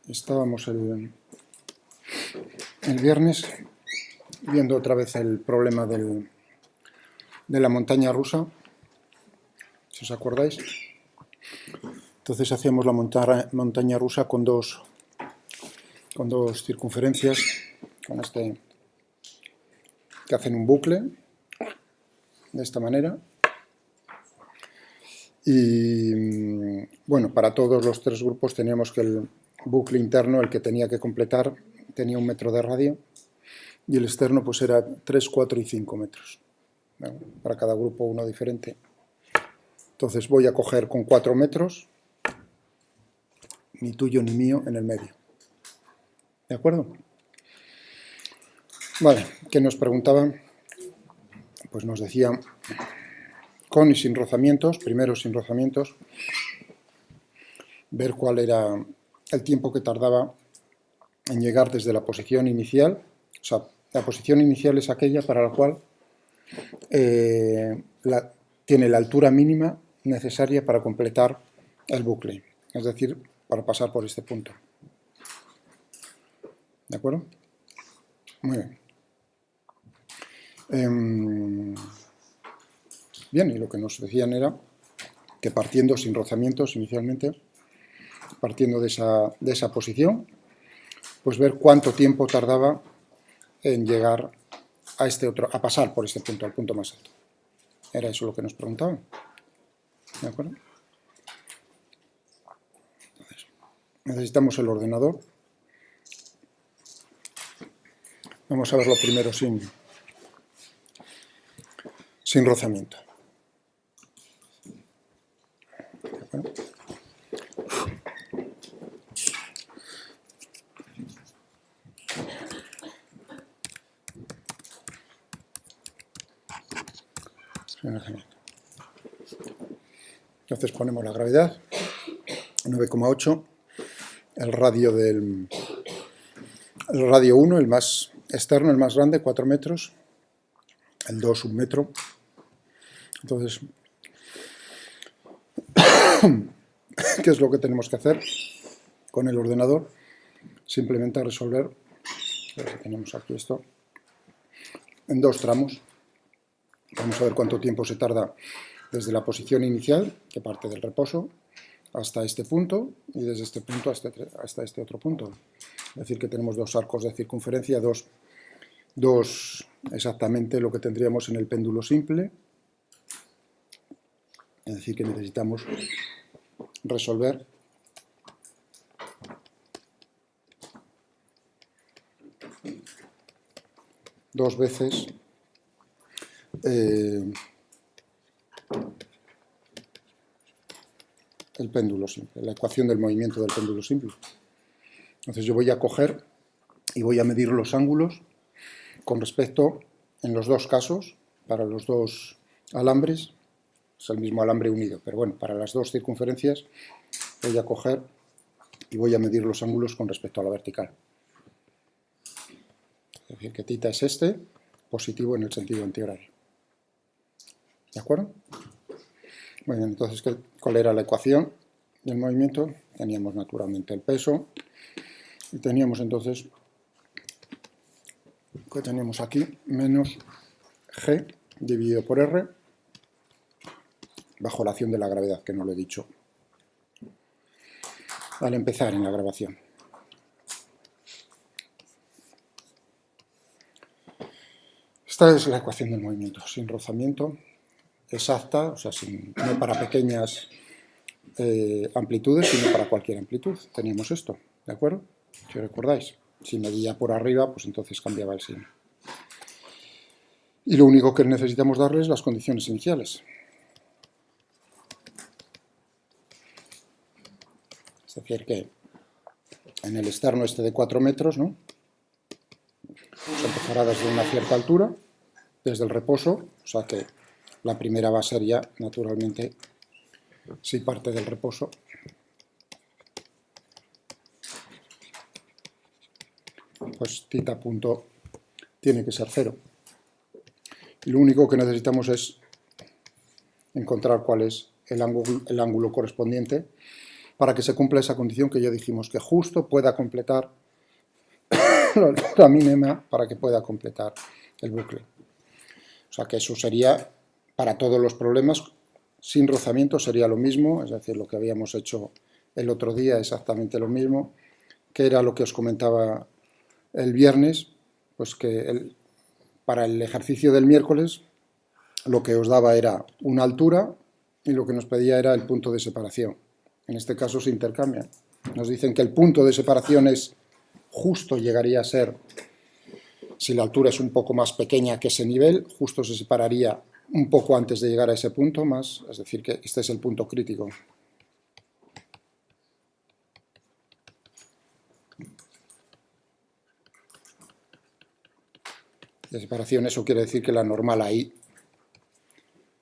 Estábamos el viernes viendo otra vez el problema de la montaña rusa, si os acordáis. Entonces hacíamos la montaña rusa con dos circunferencias, con este, que hacen un bucle, de esta manera. Y bueno, para todos los tres grupos teníamos que el bucle interno, el que tenía que completar, tenía 1 metro de radio, y el externo pues era 3, 4 y 5 metros. Bueno, para cada grupo uno diferente. Entonces voy a coger con 4 metros, ni tuyo ni mío, en el medio. ¿De acuerdo? Vale, ¿qué nos preguntaban? Pues nos decían, con y sin rozamientos, primero sin rozamientos, ver cuál era el tiempo que tardaba en llegar desde la posición inicial. O sea, la posición inicial es aquella para la cual tiene la altura mínima necesaria para completar el bucle, es decir, para pasar por este punto. ¿De acuerdo? Muy bien. Bien, y lo que nos decían era que partiendo sin rozamientos inicialmente, partiendo de esa posición, pues ver cuánto tiempo tardaba en llegar a a pasar por este punto, al punto más alto. Era eso lo que nos preguntaban. ¿De acuerdo? Entonces, necesitamos el ordenador. Vamos a verlo primero sin rozamiento. ¿De acuerdo? Entonces ponemos la gravedad, 9,8, el radio 1, el más externo, el más grande, 4 metros, el 2, 1 metro. Entonces, ¿qué es lo que tenemos que hacer con el ordenador? Simplemente resolver, tenemos aquí esto, en 2 tramos. Vamos a ver cuánto tiempo se tarda desde la posición inicial, que parte del reposo, hasta este punto, y desde este punto hasta este otro punto. Es decir, que tenemos 2 arcos de circunferencia, dos exactamente lo que tendríamos en el péndulo simple. Es decir, que necesitamos resolver dos veces el péndulo simple, la ecuación del movimiento del péndulo simple. Entonces yo voy a coger y voy a medir los ángulos con respecto, en los dos casos, para los dos alambres, es el mismo alambre unido, pero bueno, para las dos circunferencias voy a coger y voy a medir los ángulos con respecto a la vertical. Es decir, que θ es este, positivo en el sentido antihorario. ¿De acuerdo? Bueno, entonces, ¿cuál era la ecuación del movimiento? Teníamos naturalmente el peso y teníamos entonces, que teníamos aquí, menos G dividido por R, bajo la acción de la gravedad, que no lo he dicho al empezar en la grabación. Esta es la ecuación del movimiento, sin rozamiento, exacta, o sea, no para pequeñas amplitudes, sino para cualquier amplitud. Teníamos esto, ¿de acuerdo? Si recordáis, si medía por arriba, pues entonces cambiaba el signo. Y lo único que necesitamos darle es las condiciones iniciales. Es decir, que en el externo este de 4 metros, ¿no? Se empezará desde una cierta altura, desde el reposo, o sea que la primera va a ser ya, naturalmente, si parte del reposo. Pues θ punto tiene que ser 0. Y lo único que necesitamos es encontrar cuál es el ángulo correspondiente para que se cumpla esa condición que ya dijimos, que justo pueda completar la altura mínima para que pueda completar el bucle. O sea que eso sería, para todos los problemas, sin rozamiento sería lo mismo, es decir, lo que habíamos hecho el otro día, exactamente lo mismo, que era lo que os comentaba el viernes, pues que para el ejercicio del miércoles lo que os daba era una altura y lo que nos pedía era el punto de separación. En este caso se intercambian. Nos dicen que el punto de separación es justo, llegaría a ser, si la altura es un poco más pequeña que ese nivel, justo se separaría un poco antes de llegar a ese punto más, es decir, que este es el punto crítico. De separación, eso quiere decir que la normal ahí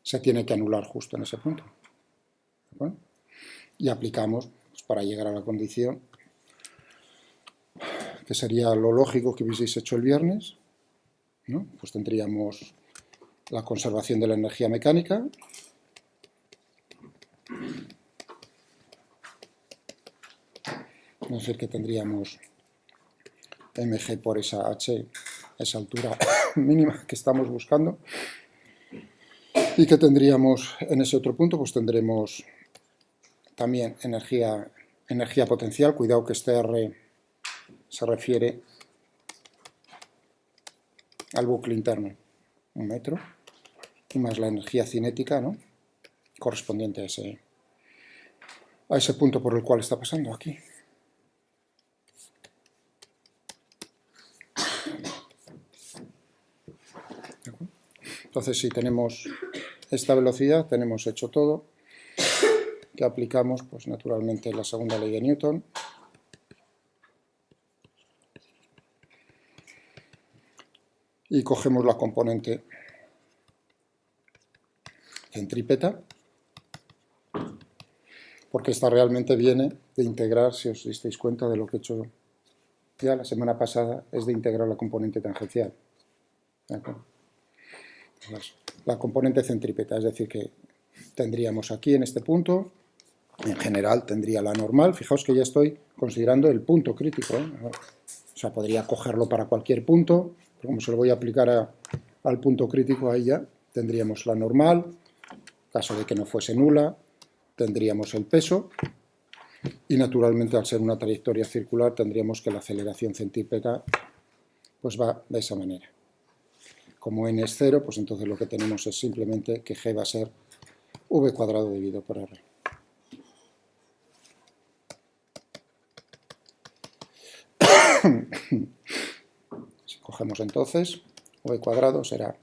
se tiene que anular justo en ese punto. ¿Bueno? Y aplicamos, pues, para llegar a la condición, que sería lo lógico que hubieseis hecho el viernes, ¿no? Pues tendríamos la conservación de la energía mecánica, es decir, que tendríamos mg por esa h, esa altura mínima que estamos buscando, y que tendríamos en ese otro punto, pues tendremos también energía potencial. Cuidado que este R se refiere al bucle interno, 1 metro, y más la energía cinética, ¿no?, correspondiente a ese punto por el cual está pasando aquí. Entonces, si tenemos esta velocidad, tenemos hecho todo, que aplicamos, pues naturalmente, la segunda ley de Newton. Y cogemos la componente centrípeta, porque esta realmente viene de integrar, si os disteis cuenta de lo que he hecho ya la semana pasada, es de integrar la componente tangencial. ¿De acuerdo? Entonces, la componente centrípeta, es decir, que tendríamos aquí en este punto, en general tendría la normal. Fijaos que ya estoy considerando el punto crítico, ¿eh? O sea, podría cogerlo para cualquier punto, pero como se lo voy a aplicar al punto crítico, ahí ya tendríamos la normal. En caso de que no fuese nula, tendríamos el peso, y naturalmente, al ser una trayectoria circular, tendríamos que la aceleración centrípeta pues va de esa manera. Como n es 0, pues entonces lo que tenemos es simplemente que g va a ser v cuadrado dividido por r. Si cogemos entonces, v cuadrado será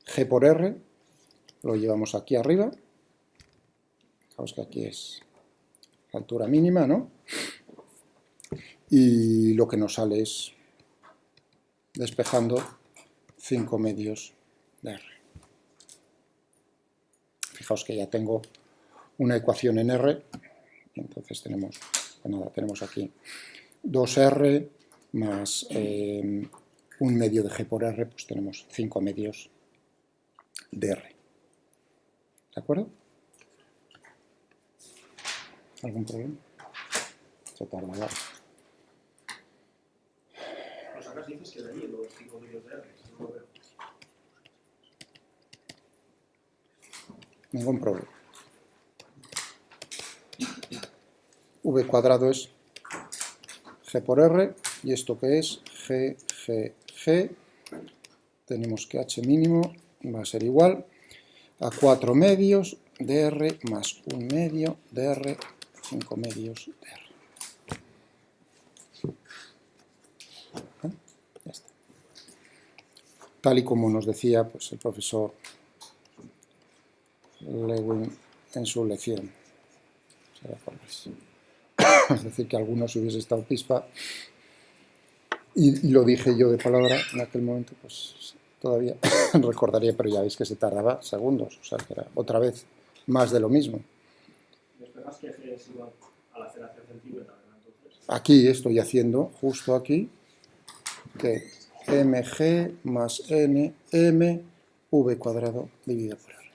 g por r, lo llevamos aquí arriba. Fijaos que aquí es la altura mínima, ¿no? Y lo que nos sale es, despejando, 5 medios de r. Fijaos que ya tengo una ecuación en r, y entonces tenemos, pues nada, tenemos aquí 2r más 1 medio de g por r, pues tenemos 5 medios de r. ¿De acuerdo? ¿Algún problema? Se tardará. Los sacas dices que de allí los 5 medios de R, no lo veo. Ningún problema. V cuadrado es g por r, y esto que es g. Tenemos que h mínimo va a ser igual a 4 medios de r más 1 medio de r, 5 medios de r. Ya está. Tal y como nos decía, pues, el profesor Lewin en su lección. Es decir, que algunos hubiese estado pispa, y lo dije yo de palabra en aquel momento, pues todavía recordaría, pero ya veis que se tardaba segundos, o sea que era otra vez más de lo mismo. ¿Despegas que G es igual a la aceleración centrípeta, ¿verdad? Entonces, Aquí estoy haciendo, justo aquí, que mg más n, m, v cuadrado dividido por r.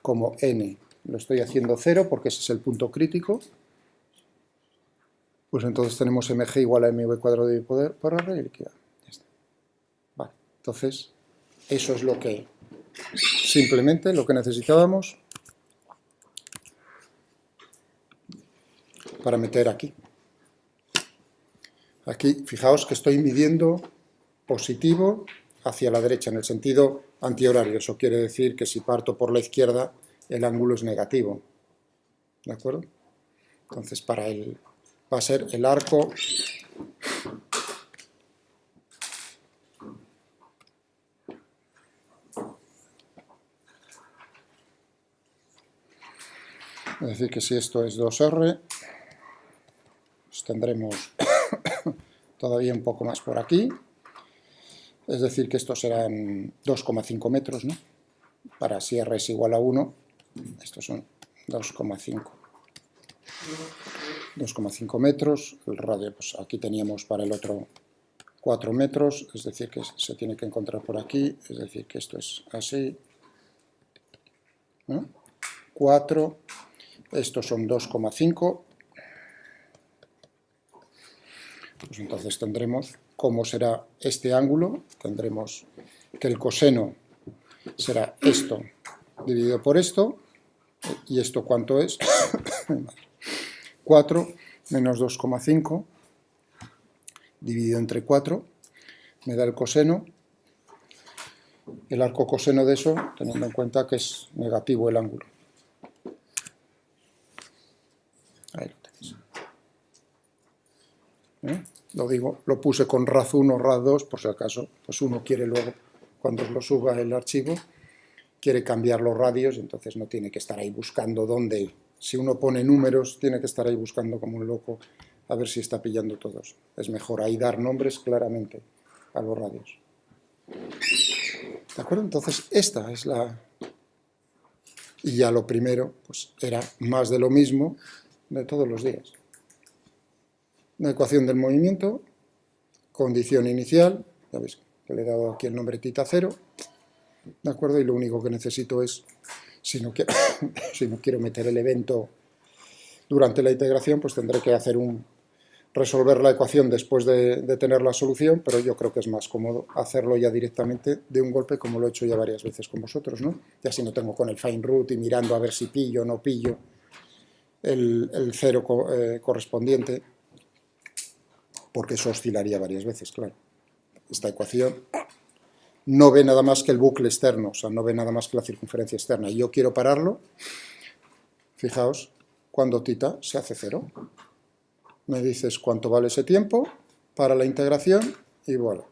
Como n lo estoy haciendo 0, porque ese es el punto crítico, pues entonces tenemos mg igual a mv cuadrado de poder por r y liquidado. Ya está. Vale, entonces eso es lo que, simplemente lo que necesitábamos para meter aquí. Aquí, fijaos que estoy midiendo positivo hacia la derecha, en el sentido antihorario. Eso quiere decir que si parto por la izquierda, el ángulo es negativo. ¿De acuerdo? Entonces, va a ser el arco es decir, que si esto es 2R, pues tendremos todavía un poco más por aquí. Es decir, que estos serán 2,5 metros, ¿no? Para si R es igual a 1, estos son 2,5 metros. El radio, pues aquí teníamos para el otro 4 metros, es decir, que se tiene que encontrar por aquí, es decir, que esto es así, ¿no? 4, estos son 2,5, pues entonces tendremos, ¿cómo será este ángulo? Tendremos que el coseno será esto dividido por esto, y esto ¿cuánto es? 4 menos 2,5 dividido entre 4, me da el coseno. El arco coseno de eso, teniendo en cuenta que es negativo el ángulo. Ahí lo tenéis. Lo digo, lo puse con raz 1, raz 2, por si acaso, pues uno quiere luego, cuando lo suba el archivo, quiere cambiar los radios, entonces no tiene que estar ahí buscando dónde. Si uno pone números, tiene que estar ahí buscando como un loco a ver si está pillando todos. Es mejor ahí dar nombres claramente a los radios. ¿De acuerdo? Entonces, esta es la... Y ya lo primero, pues era más de lo mismo de todos los días. Una ecuación del movimiento, condición inicial, ya veis que le he dado aquí el nombre tita 0, ¿de acuerdo? Y lo único que necesito es, si no quiero meter el evento durante la integración, pues tendré que resolver la ecuación después de tener la solución, pero yo creo que es más cómodo hacerlo ya directamente de un golpe, como lo he hecho ya varias veces con vosotros, ¿no? Ya si no tengo con el find root y mirando a ver si pillo o no pillo el cero correspondiente, porque eso oscilaría varias veces, claro. Esta ecuación no ve nada más que el bucle externo, o sea, no ve nada más que la circunferencia externa, y yo quiero pararlo. Fijaos, cuando tita se hace 0. Me dices cuánto vale ese tiempo para la integración y voilà.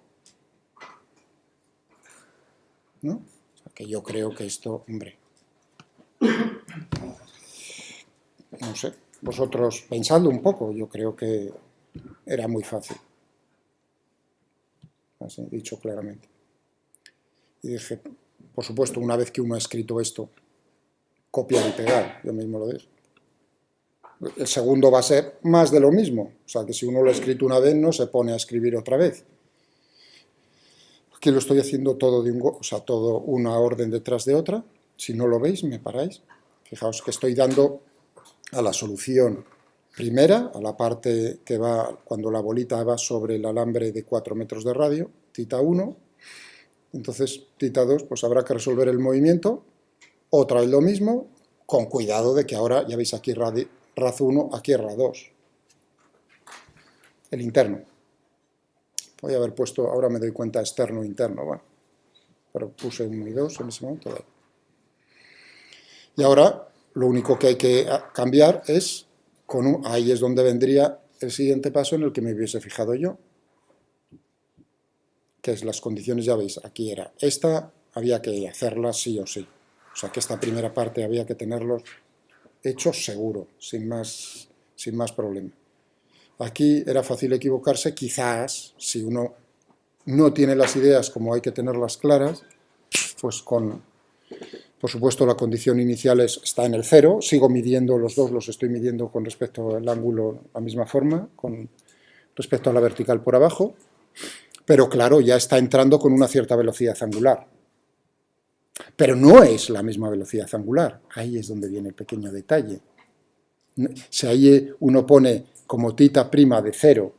¿No? O sea, que yo creo que esto, hombre, no sé, vosotros pensadlo un poco, yo creo que era muy fácil. Así, dicho claramente. Y dije, por supuesto, una vez que uno ha escrito esto, copiar y pegar, yo mismo lo dije. El segundo va a ser más de lo mismo, o sea que si uno lo ha escrito una vez no se pone a escribir otra vez. Aquí lo estoy haciendo todo todo una orden detrás de otra. Si no lo veis, me paráis. Fijaos que estoy dando a la solución primera, a la parte que va cuando la bolita va sobre el alambre de 4 metros de radio, tita 1. Entonces, tita 2, pues habrá que resolver el movimiento. Otra vez lo mismo, con cuidado de que ahora, ya veis aquí raz 1, aquí raz 2. El interno. Voy a haber puesto, ahora me doy cuenta, externo, interno, bueno. Pero puse 1 y 2 en ese momento. Vale. Y ahora, lo único que hay que cambiar es, ahí es donde vendría el siguiente paso en el que me hubiese fijado yo. Que es las condiciones, ya veis, aquí era. Esta había que hacerla sí o sí. O sea que esta primera parte había que tenerlos hechos seguro, sin más problema. Aquí era fácil equivocarse, quizás, si uno no tiene las ideas como hay que tenerlas claras, pues por supuesto la condición inicial está en el 0, sigo midiendo los dos, los estoy midiendo con respecto al ángulo, la misma forma, con respecto a la vertical por abajo, pero claro, ya está entrando con una cierta velocidad angular. Pero no es la misma velocidad angular, ahí es donde viene el pequeño detalle. Si ahí uno pone como tita prima de 0,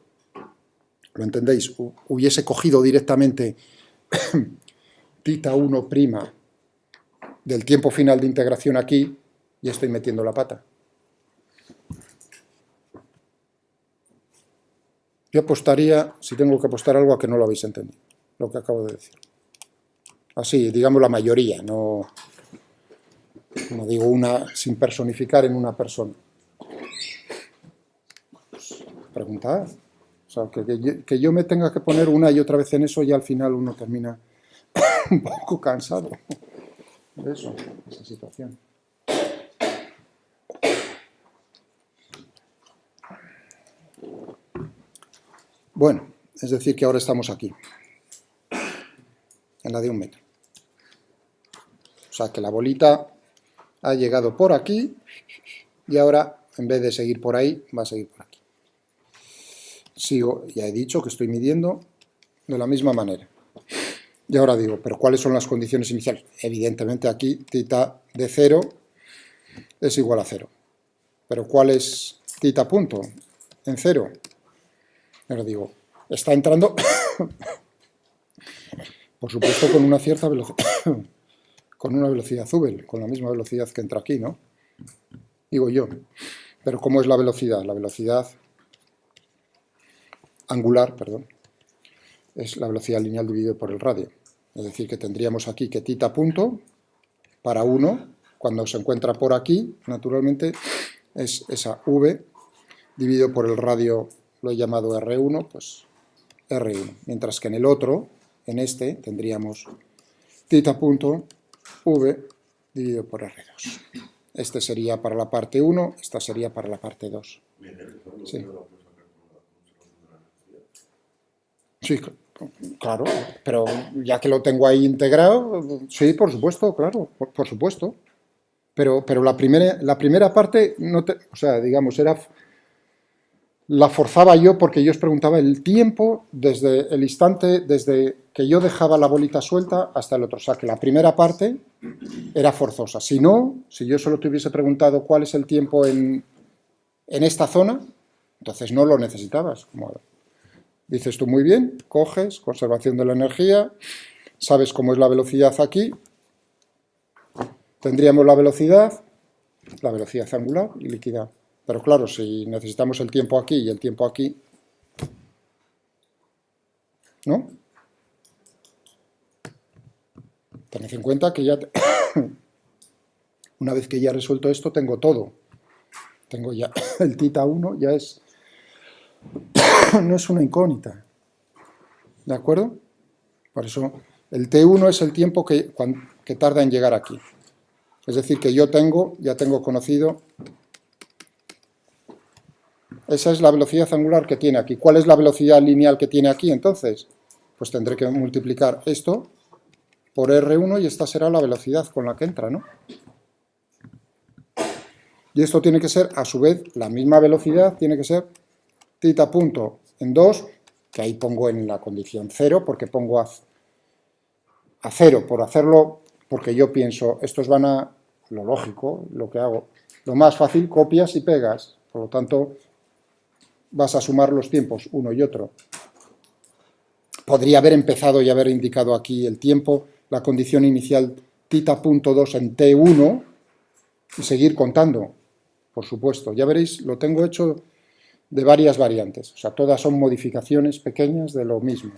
¿lo entendéis? Hubiese cogido directamente tita 1 prima del tiempo final de integración aquí, y estoy metiendo la pata. Yo apostaría, si tengo que apostar algo, a que no lo habéis entendido, lo que acabo de decir. Así, digamos la mayoría, no digo una sin personificar en una persona. Pues, preguntad. O sea, que yo me tenga que poner una y otra vez en eso, y al final uno termina un poco cansado de eso, de esa situación. Bueno, es decir que ahora estamos aquí, en la de 1 metro. O sea que la bolita ha llegado por aquí y ahora, en vez de seguir por ahí, va a seguir por aquí. Sigo, ya he dicho que estoy midiendo de la misma manera. Y ahora digo, ¿pero cuáles son las condiciones iniciales? Evidentemente aquí tita de 0 es igual a 0. ¿Pero cuál es tita punto en 0? Ahora digo, está entrando, por supuesto, con una cierta velocidad, con una velocidad Hubble, con la misma velocidad que entra aquí, ¿no? Digo yo. Pero ¿cómo es la velocidad? La velocidad angular, perdón, es la velocidad lineal dividido por el radio. Es decir, que tendríamos aquí que tita punto para 1, cuando se encuentra por aquí, naturalmente, es esa v dividido por el radio, lo he llamado R1, pues R1. Mientras que en el otro, en este, tendríamos tita punto v dividido por R2. Este sería para la parte 1, esta sería para la parte 2. Sí. Sí, claro, pero ya que lo tengo ahí integrado, sí, por supuesto, claro, por supuesto. Pero la primera parte, no te, o sea, digamos, la forzaba yo porque yo os preguntaba el tiempo desde el instante, desde que yo dejaba la bolita suelta hasta el otro. O sea, que la primera parte era forzosa. Si no, si yo solo te hubiese preguntado cuál es el tiempo en esta zona, entonces no lo necesitabas. Como dices tú muy bien, coges, conservación de la energía, sabes cómo es la velocidad aquí, tendríamos la velocidad angular y líquida. Pero claro, si necesitamos el tiempo aquí y el tiempo aquí, ¿no? Tened en cuenta que ya, una vez que ya he resuelto esto, tengo todo. Tengo ya el tita 1, ya es, no es una incógnita. ¿De acuerdo? Por eso el T1 es el tiempo que tarda en llegar aquí. Es decir, que yo ya tengo conocido, esa es la velocidad angular que tiene aquí. ¿Cuál es la velocidad lineal que tiene aquí entonces? Pues tendré que multiplicar esto por R1 y esta será la velocidad con la que entra, ¿no? Y esto tiene que ser, a su vez, la misma velocidad, tiene que ser tita punto en 2, que ahí pongo en la condición 0, porque pongo a 0 por hacerlo, porque yo pienso, estos van a, lo lógico, lo que hago, lo más fácil, copias y pegas, por lo tanto, vas a sumar los tiempos, uno y otro. Podría haber empezado y haber indicado aquí el tiempo, la condición inicial tita punto 2 en T1 y seguir contando, por supuesto. Ya veréis, lo tengo hecho de varias variantes, o sea, todas son modificaciones pequeñas de lo mismo.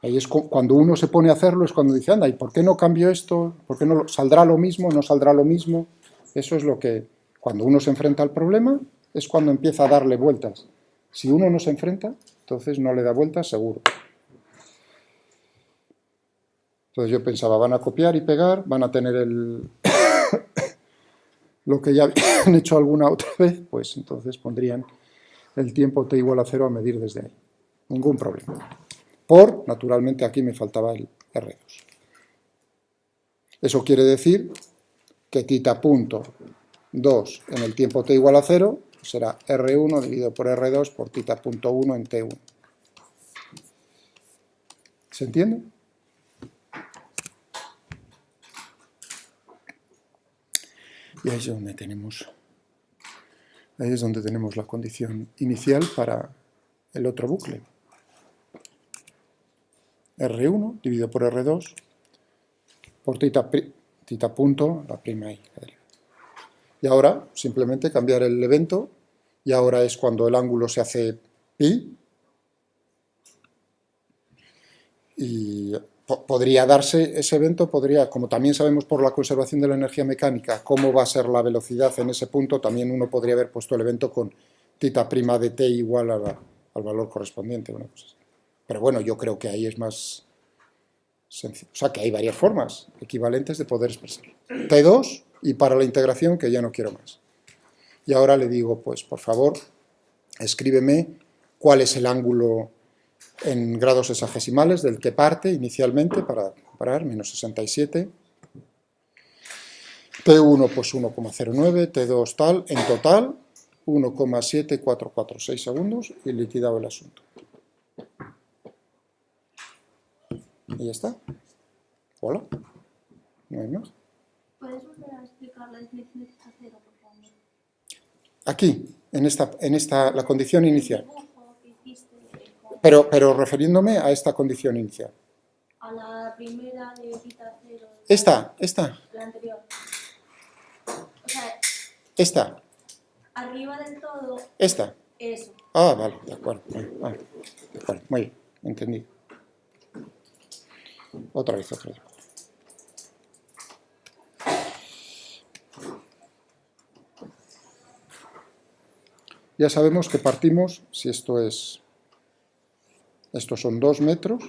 Ahí es cuando uno se pone a hacerlo, es cuando dice, anda, ¿y por qué no cambio esto? ¿Por qué no saldrá lo mismo? ¿No saldrá lo mismo? Eso es lo que, cuando uno se enfrenta al problema, es cuando empieza a darle vueltas. Si uno no se enfrenta, entonces no le da vueltas seguro. Entonces yo pensaba, van a copiar y pegar, van a tener lo que ya habían hecho alguna otra vez, pues entonces pondrían el tiempo t igual a 0 a medir desde ahí. Ningún problema. Naturalmente, aquí me faltaba el R2. Eso quiere decir que tita punto 2 en el tiempo t igual a 0 será R1 dividido por R2 por tita punto 1 en T1. ¿Se entiende? Y ahí es donde tenemos Ahí es donde tenemos la condición inicial para el otro bucle. R1 dividido por R2 por tita punto, la prima i. Y ahora simplemente cambiar el evento, y ahora es cuando el ángulo se hace pi, y podría darse ese evento, como también sabemos por la conservación de la energía mecánica cómo va a ser la velocidad en ese punto, también uno podría haber puesto el evento con tita prima de t igual al valor correspondiente. Una cosa así. Pero bueno, yo creo que ahí es más sencillo. O sea, que hay varias formas equivalentes de poder expresarlo. T2 y para la integración, que ya no quiero más. Y ahora le digo, pues por favor, escríbeme cuál es el ángulo en grados sexagesimales del que parte inicialmente para comparar, menos 67. T1 pues 1,09, T2 tal, en total 1,7446 segundos y liquidado el asunto. Y ya está. Hola. No hay más. ¿Puedes volver a explicar la definición de tita cero, por favor? Aquí, en esta la condición inicial. El dibujo que hiciste con- Pero refiriéndome a esta condición inicial. a la primera de tita cero. Esta, La anterior. O sea, esta. arriba del todo, Esta. eso. Ah, vale, de acuerdo. Vale, de acuerdo, muy bien, entendí. Otra vez. Ya sabemos que partimos, si estos son 2 metros,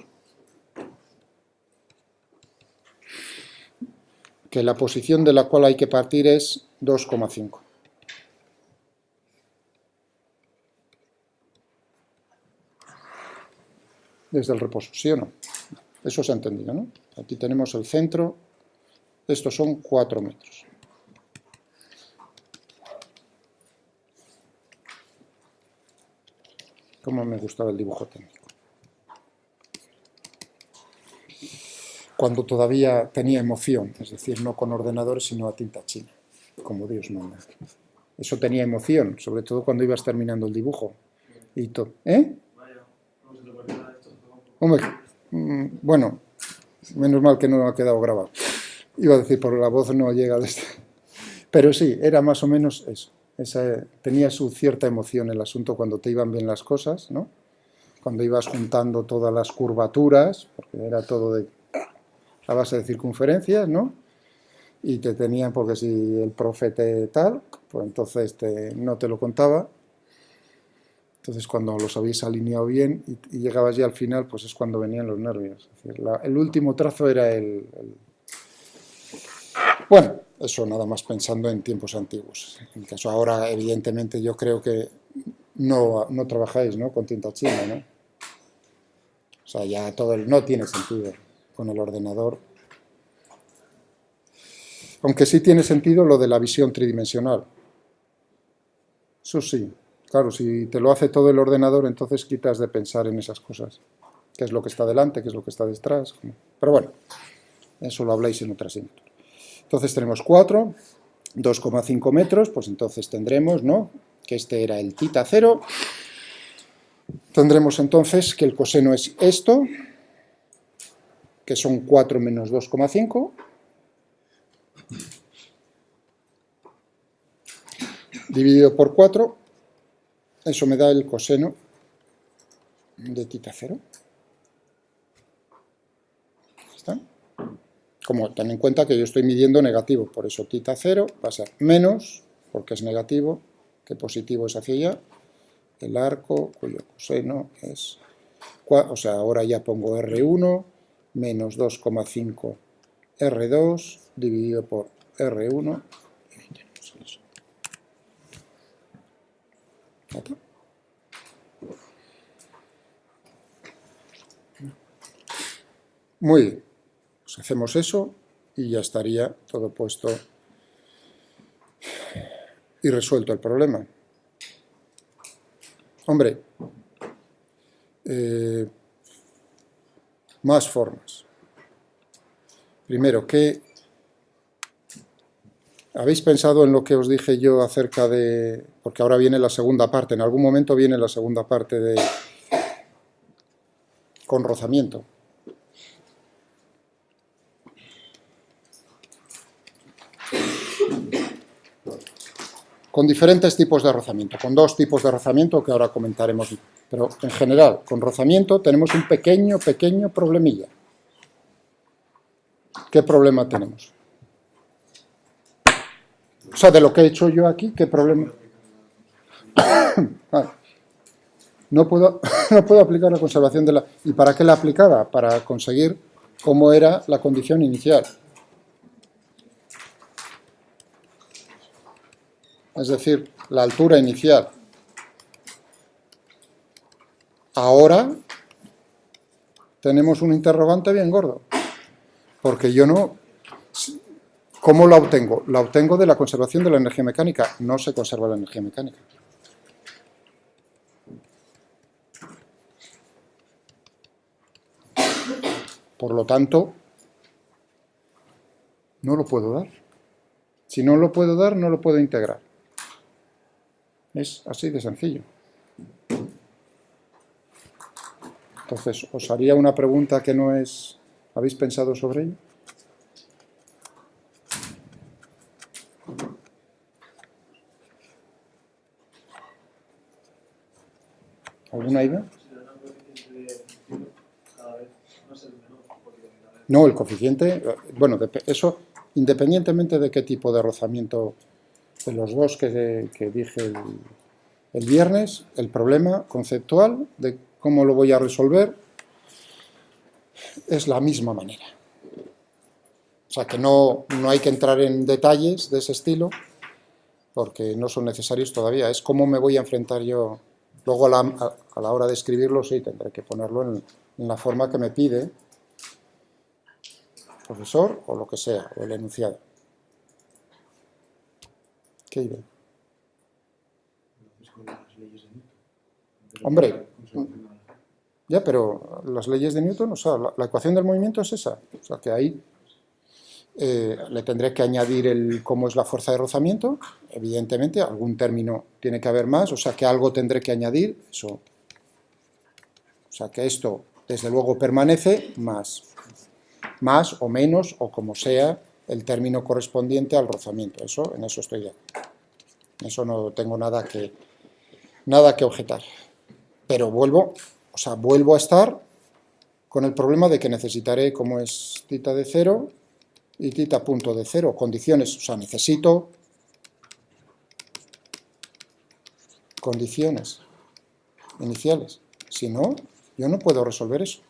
que la posición de la cual hay que partir es 2,5. Desde el reposo, ¿sí o no? Eso se ha entendido, ¿no? Aquí tenemos el centro, estos son 4 metros. Cómo me gustaba el dibujo técnico. Cuando todavía tenía emoción, es decir, no con ordenadores, sino a tinta china, como Dios manda. Eso tenía emoción, sobre todo cuando ibas terminando el dibujo. Y todo. ¿Eh? Vaya, no se te puede nada de esto. Hombre, bueno, menos mal que no ha quedado grabado. Iba a decir, por la voz no llega de este. Pero sí, era más o menos eso. Tenía su cierta emoción el asunto cuando te iban bien las cosas, ¿no? Cuando ibas juntando todas las curvaturas, porque era todo a base de circunferencias, ¿no? Y te tenían, porque si el profe te tal, pues entonces no te lo contaba. Entonces cuando los habéis alineado bien y llegabas ya al final, pues es cuando venían los nervios. Es decir, el último trazo era Bueno, eso nada más pensando en tiempos antiguos. En el caso ahora, evidentemente, yo creo que no trabajáis, ¿no?, con tinta china, ¿no? O sea, ya no tiene sentido con el ordenador. Aunque sí tiene sentido lo de la visión tridimensional. Eso sí. Claro, si te lo hace todo el ordenador, entonces quitas de pensar en esas cosas. ¿Qué es lo que está delante? ¿Qué es lo que está detrás? Pero bueno, eso lo habláis en otra asignatura. Entonces tenemos 4, 2,5 metros, pues entonces tendremos, ¿no?, que este era el tita cero. Tendremos entonces que el coseno es esto, que son 4 menos 2,5. Dividido por 4, eso me da el coseno de tita cero. ¿Está? Como ten en cuenta que yo estoy midiendo negativo, por eso tita cero va a ser menos, porque es negativo, que positivo es hacia allá, el arco cuyo coseno es, o sea, ahora ya pongo R1 menos 2,5 R2 dividido por R1. Y ahí tenemos eso. ¿Está? Muy bien. Pues hacemos eso y ya estaría todo puesto y resuelto el problema. Hombre, más formas. Primero, ¿Habéis pensado en lo que os dije yo acerca de... Porque ahora viene la segunda parte, en algún momento viene la segunda parte de... con rozamiento. Con diferentes tipos de rozamiento, con dos tipos de rozamiento que ahora comentaremos. Pero en general, con rozamiento tenemos un pequeño problemilla. ¿Qué problema tenemos? O sea, de lo que he hecho yo aquí, ¿qué problema? No puedo aplicar la conservación de la... ¿Y para qué la aplicaba? Para conseguir cómo era la condición inicial. Es decir, la altura inicial. Ahora tenemos un interrogante bien gordo, porque yo no... ¿Cómo la obtengo? La obtengo de la conservación de la energía mecánica. No se conserva la energía mecánica. Por lo tanto, no lo puedo dar. Si no lo puedo dar, no lo puedo integrar. Es así de sencillo. Entonces, os haría una pregunta que no es... ¿Habéis pensado sobre ello? ¿Alguna idea? No, el coeficiente... Bueno, eso independientemente de qué tipo de rozamiento de los dos que dije el viernes, el problema conceptual de cómo lo voy a resolver es la misma manera. O sea que no hay que entrar en detalles de ese estilo porque no son necesarios todavía. Es cómo me voy a enfrentar yo. Luego a la hora de escribirlo sí tendré que ponerlo en la forma que me pide el profesor o lo que sea, o el enunciado. ¿Qué idea? Hombre, ya, pero las leyes de Newton, o sea, la ecuación del movimiento es esa. O sea, que ahí le tendré que añadir cómo es la fuerza de rozamiento. Evidentemente, algún término tiene que haber más, o sea, que algo tendré que añadir. Eso. O sea, que esto, desde luego, permanece más o menos, o como sea, el término correspondiente al rozamiento. En eso estoy de acuerdo. En eso no tengo nada que objetar. Pero vuelvo a estar con el problema de que necesitaré, como es θ de 0 y θ punto de 0, condiciones, o sea, necesito condiciones iniciales. Si no, yo no puedo resolver eso.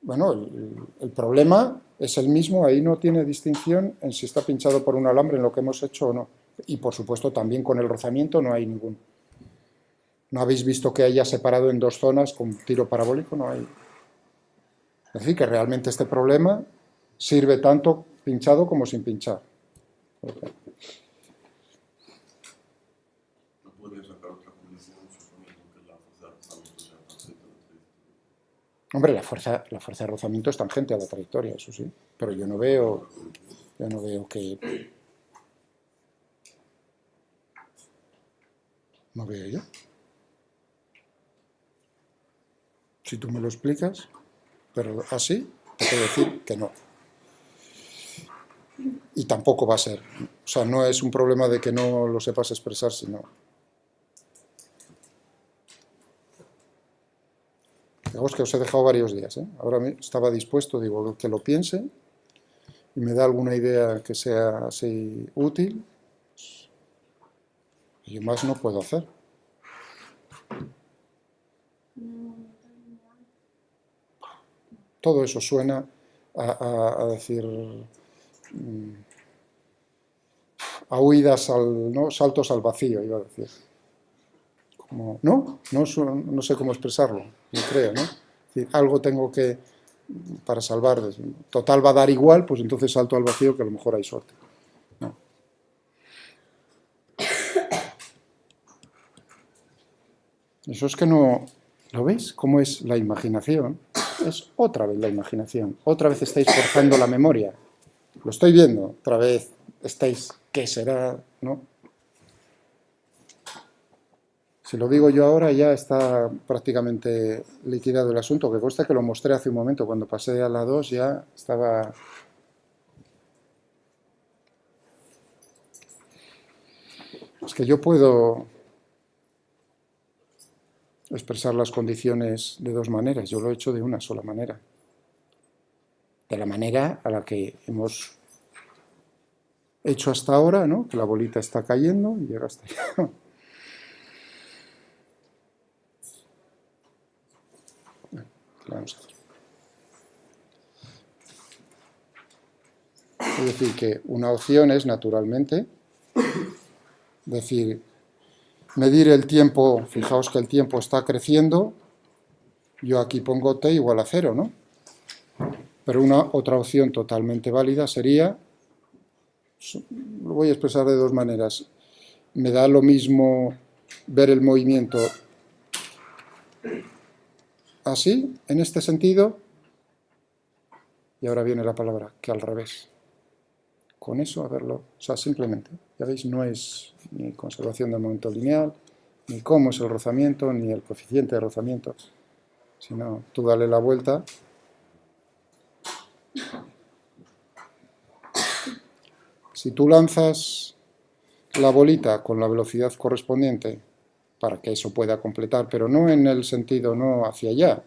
Bueno, el problema es el mismo, ahí no tiene distinción en si está pinchado por un alambre en lo que hemos hecho o no. Y por supuesto también con el rozamiento no hay ningún... ¿No habéis visto que haya separado en dos zonas con tiro parabólico? No hay. Es decir, que realmente este problema sirve tanto pinchado como sin pinchar. Okay. ¿No podría sacar otra condición que la fuerza de rozamiento sea tangente a la trayectoria? Hombre, la fuerza de rozamiento es tangente a la trayectoria, eso sí. Pero yo no veo que... No veo yo. Si tú me lo explicas, pero así, te puedo decir que no. Y tampoco va a ser. O sea, no es un problema de que no lo sepas expresar, sino... Digamos que os he dejado varios días, ¿eh? Ahora estaba dispuesto, digo, que lo piense y me da alguna idea que sea así útil. Y más no puedo hacer. Todo eso suena a decir... a huidas, ¿no? Saltos al vacío, iba a decir. Como, no sé cómo expresarlo, yo creo, ¿no? Es decir, algo tengo que, para salvar, total va a dar igual, pues entonces salto al vacío que a lo mejor hay suerte. No. Eso es que no... ¿Lo veis? ¿Cómo es la imaginación? es otra vez la imaginación. Otra vez estáis forzando la memoria. Lo estoy viendo. Otra vez estáis, ¿qué será? ¿No? Si lo digo yo ahora, ya está prácticamente liquidado el asunto, que consta que lo mostré hace un momento. Cuando pasé a la 2 ya estaba... Es que yo puedo expresar las condiciones de dos maneras. Yo lo he hecho de una sola manera. De la manera a la que hemos hecho hasta ahora, ¿no? Que la bolita está cayendo y llega hasta allá. ¿Qué vamos a hacer? Es decir, que una opción es, naturalmente, decir, medir el tiempo, fijaos que el tiempo está creciendo, yo aquí pongo t igual a 0, ¿no? Pero una otra opción totalmente válida sería, lo voy a expresar de dos maneras, me da lo mismo ver el movimiento así, en este sentido, y ahora viene la palabra, que al revés. Con eso, a verlo, o sea, simplemente, ya veis, no es ni conservación del momento lineal, ni cómo es el rozamiento, ni el coeficiente de rozamiento, sino tú dale la vuelta. Si tú lanzas la bolita con la velocidad correspondiente, para que eso pueda completar, pero no en el sentido, no hacia allá.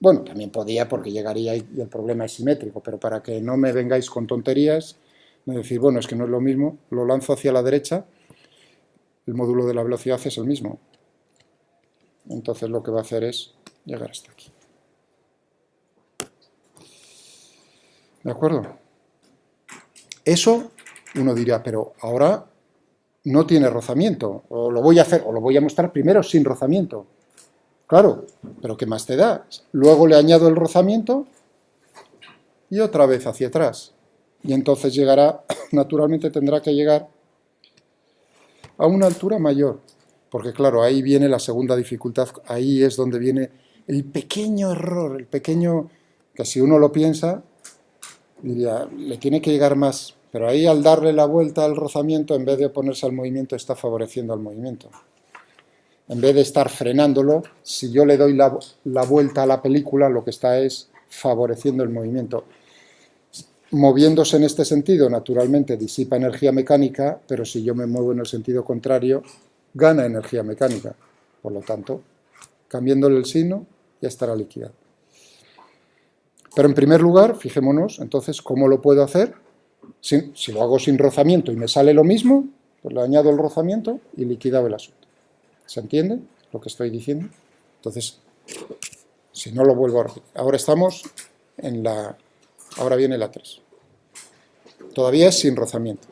Bueno, también podía porque llegaría y el problema es simétrico, pero para que no me vengáis con tonterías, de decir, bueno, es que no es lo mismo, lo lanzo hacia la derecha, el módulo de la velocidad es el mismo. Entonces lo que va a hacer es llegar hasta aquí. ¿De acuerdo? Eso, uno dirá, pero ahora no tiene rozamiento, o lo voy a hacer, o lo voy a mostrar primero sin rozamiento. Claro, pero ¿qué más te da? Luego le añado el rozamiento y otra vez hacia atrás. Y entonces llegará, naturalmente tendrá que llegar a una altura mayor. Porque claro, ahí viene la segunda dificultad, ahí es donde viene el pequeño error, el pequeño, que si uno lo piensa, diría, le tiene que llegar más. Pero ahí al darle la vuelta al rozamiento, en vez de oponerse al movimiento, está favoreciendo al movimiento. En vez de estar frenándolo, si yo le doy la vuelta a la película, lo que está es favoreciendo el movimiento. Moviéndose en este sentido, naturalmente disipa energía mecánica, pero si yo me muevo en el sentido contrario, gana energía mecánica. Por lo tanto, cambiándole el signo, ya estará liquidado. Pero en primer lugar, fijémonos, entonces, ¿cómo lo puedo hacer? Si lo hago sin rozamiento y me sale lo mismo, pues le añado el rozamiento y liquidado el asunto. ¿Se entiende lo que estoy diciendo? Entonces, si no lo vuelvo a repetir. Ahora estamos en la... Ahora viene la 3. Todavía es sin rozamiento.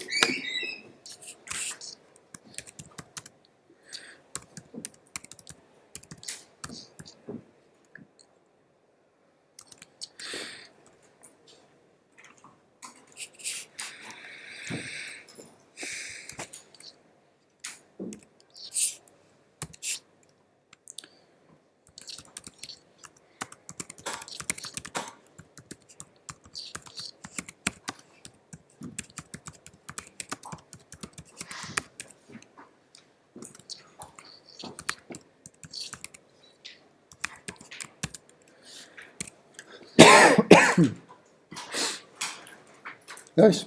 ¿Veis?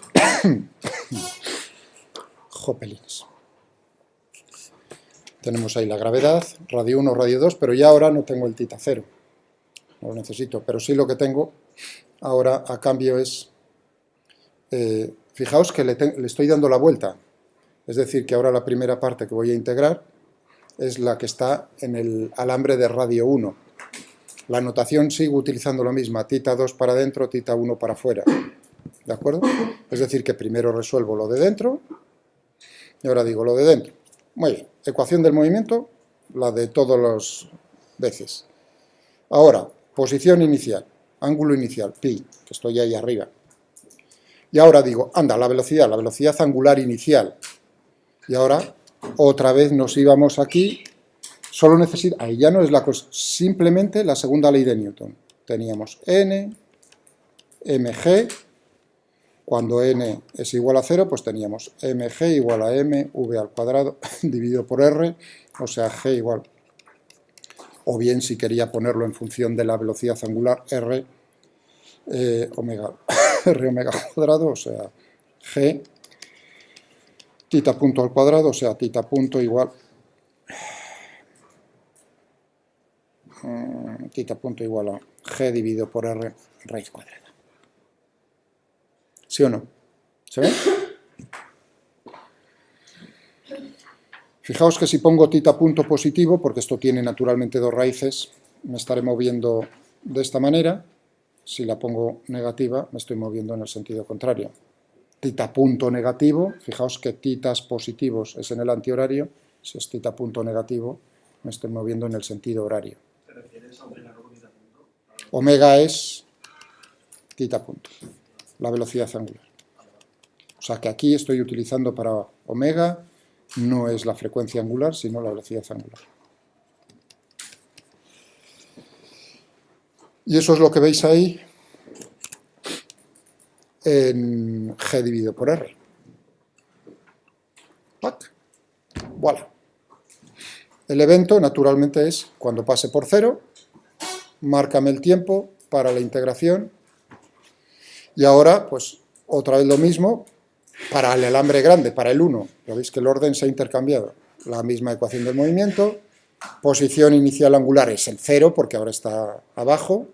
Jopelines. Tenemos ahí la gravedad, radio 1, radio 2, pero ya ahora no tengo el tita 0. No lo necesito, pero sí lo que tengo ahora a cambio es... fijaos que le estoy dando la vuelta. Es decir, que ahora la primera parte que voy a integrar es la que está en el alambre de radio 1. La notación sigo utilizando la misma, tita 2 para adentro, tita 1 para afuera. ¿De acuerdo? Es decir, que primero resuelvo lo de dentro y ahora digo lo de dentro. Muy bien. Ecuación del movimiento, la de todas las veces. Ahora, posición inicial, ángulo inicial, pi, que estoy ahí arriba. Y ahora digo, anda, la velocidad angular inicial. Y ahora, otra vez nos íbamos aquí. Solo necesito, ahí ya no es la cosa, simplemente la segunda ley de Newton. teníamos n, mg, cuando n es igual a 0, pues teníamos mg igual a mv al cuadrado dividido por r, o sea, g igual, o bien si quería ponerlo en función de la velocidad angular, r omega al cuadrado, o sea, g tita punto al cuadrado, o sea, tita punto igual a g dividido por r raíz cuadrada. ¿Sí o no? ¿Se ve? Fijaos que si pongo tita punto positivo, porque esto tiene naturalmente dos raíces, me estaré moviendo de esta manera. Si la pongo negativa, me estoy moviendo en el sentido contrario. Tita punto negativo, fijaos que titas positivos es en el antihorario, si es tita punto negativo, me estoy moviendo en el sentido horario. ¿Te refieres a omega con tita punto? Omega es tita punto, la velocidad angular. O sea que aquí estoy utilizando para omega, no es la frecuencia angular, sino la velocidad angular. Y eso es lo que veis ahí en g dividido por r. ¡Pac! ¡Voilà! El evento, naturalmente, es cuando pase por 0, márcame el tiempo para la integración, y ahora, pues, otra vez lo mismo, para el alambre grande, para el 1, ya veis que el orden se ha intercambiado, la misma ecuación del movimiento, posición inicial angular es el 0, porque ahora está abajo,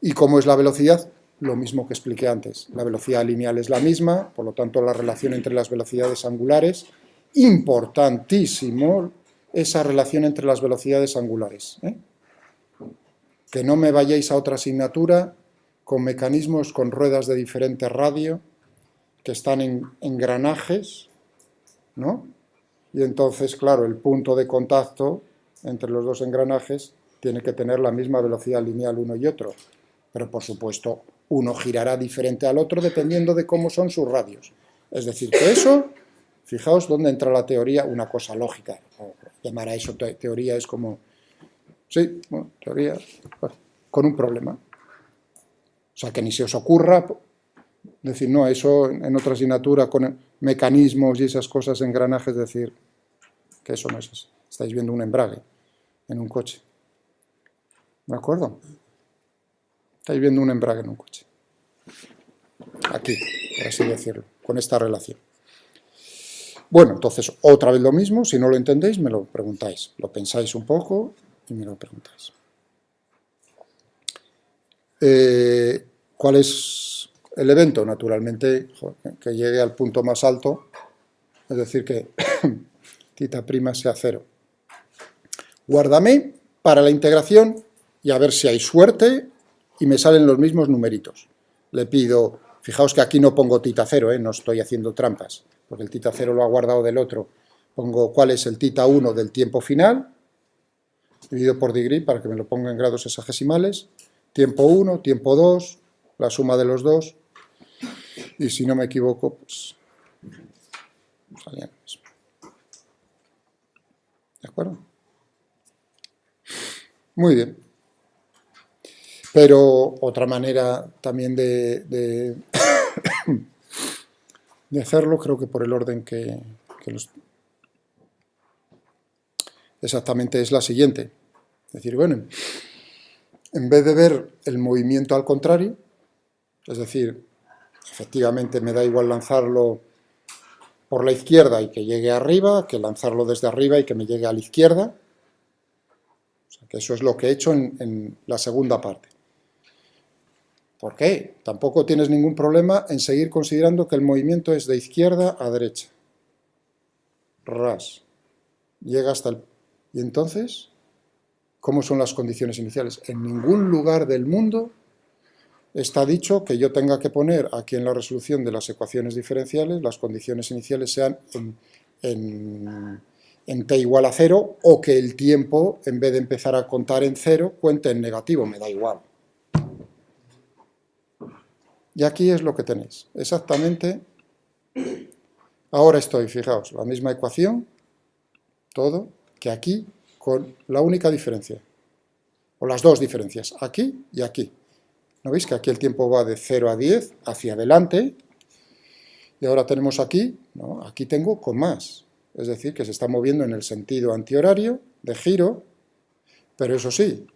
y como es la velocidad, lo mismo que expliqué antes, la velocidad lineal es la misma, por lo tanto la relación entre las velocidades angulares, importantísimo esa relación entre las velocidades angulares, que no me vayáis a otra asignatura con mecanismos con ruedas de diferente radio, que están en engranajes, ¿no? Y entonces, claro, el punto de contacto entre los dos engranajes tiene que tener la misma velocidad lineal uno y otro, pero por supuesto uno girará diferente al otro dependiendo de cómo son sus radios. Es decir, que eso, fijaos dónde entra la teoría, una cosa lógica, llamar a eso teoría es como, sí, bueno, teoría, bueno, con un problema. O sea, que ni se os ocurra decir, no, eso en otra asignatura con mecanismos y esas cosas, engranajes, decir que eso no es así. Estáis viendo un embrague en un coche. ¿De acuerdo? Estáis viendo un embrague en un coche. Aquí, por así decirlo, con esta relación. Bueno, entonces, otra vez lo mismo. Si no lo entendéis, me lo preguntáis. Lo pensáis un poco y me lo preguntáis. ¿Cuál es el evento? Naturalmente, que llegue al punto más alto, es decir, que tita prima sea 0. Guárdame para la integración y a ver si hay suerte y me salen los mismos numeritos. Le pido, fijaos que aquí no pongo tita 0, no estoy haciendo trampas, porque el tita 0 lo ha guardado del otro. Pongo cuál es el tita 1 del tiempo final, dividido por degree para que me lo ponga en grados hexagesimales, tiempo 1, tiempo 2, la suma de los dos, y si no me equivoco, pues salía lo mismo. ¿De acuerdo? Muy bien. Pero otra manera también de hacerlo, creo que por el orden que exactamente es la siguiente. Es decir, bueno, en vez de ver el movimiento al contrario, es decir, efectivamente me da igual lanzarlo por la izquierda y que llegue arriba, que lanzarlo desde arriba y que me llegue a la izquierda. O sea, que eso es lo que he hecho en la segunda parte. ¿Por qué? Tampoco tienes ningún problema en seguir considerando que el movimiento es de izquierda a derecha. Ras. Llega hasta el... ¿Y entonces? ¿Cómo son las condiciones iniciales? En ningún lugar del mundo está dicho que yo tenga que poner aquí en la resolución de las ecuaciones diferenciales las condiciones iniciales sean en t igual a 0 o que el tiempo, en vez de empezar a contar en 0, cuente en negativo, me da igual. Y aquí es lo que tenéis, exactamente. Ahora estoy, fijaos, la misma ecuación, todo, que aquí, con la única diferencia, o las dos diferencias, aquí y aquí. ¿No veis que aquí el tiempo va de 0 a 10 hacia adelante? Y ahora tenemos aquí, ¿no? Aquí tengo con más. Es decir, que se está moviendo en el sentido antihorario de giro, pero eso sí,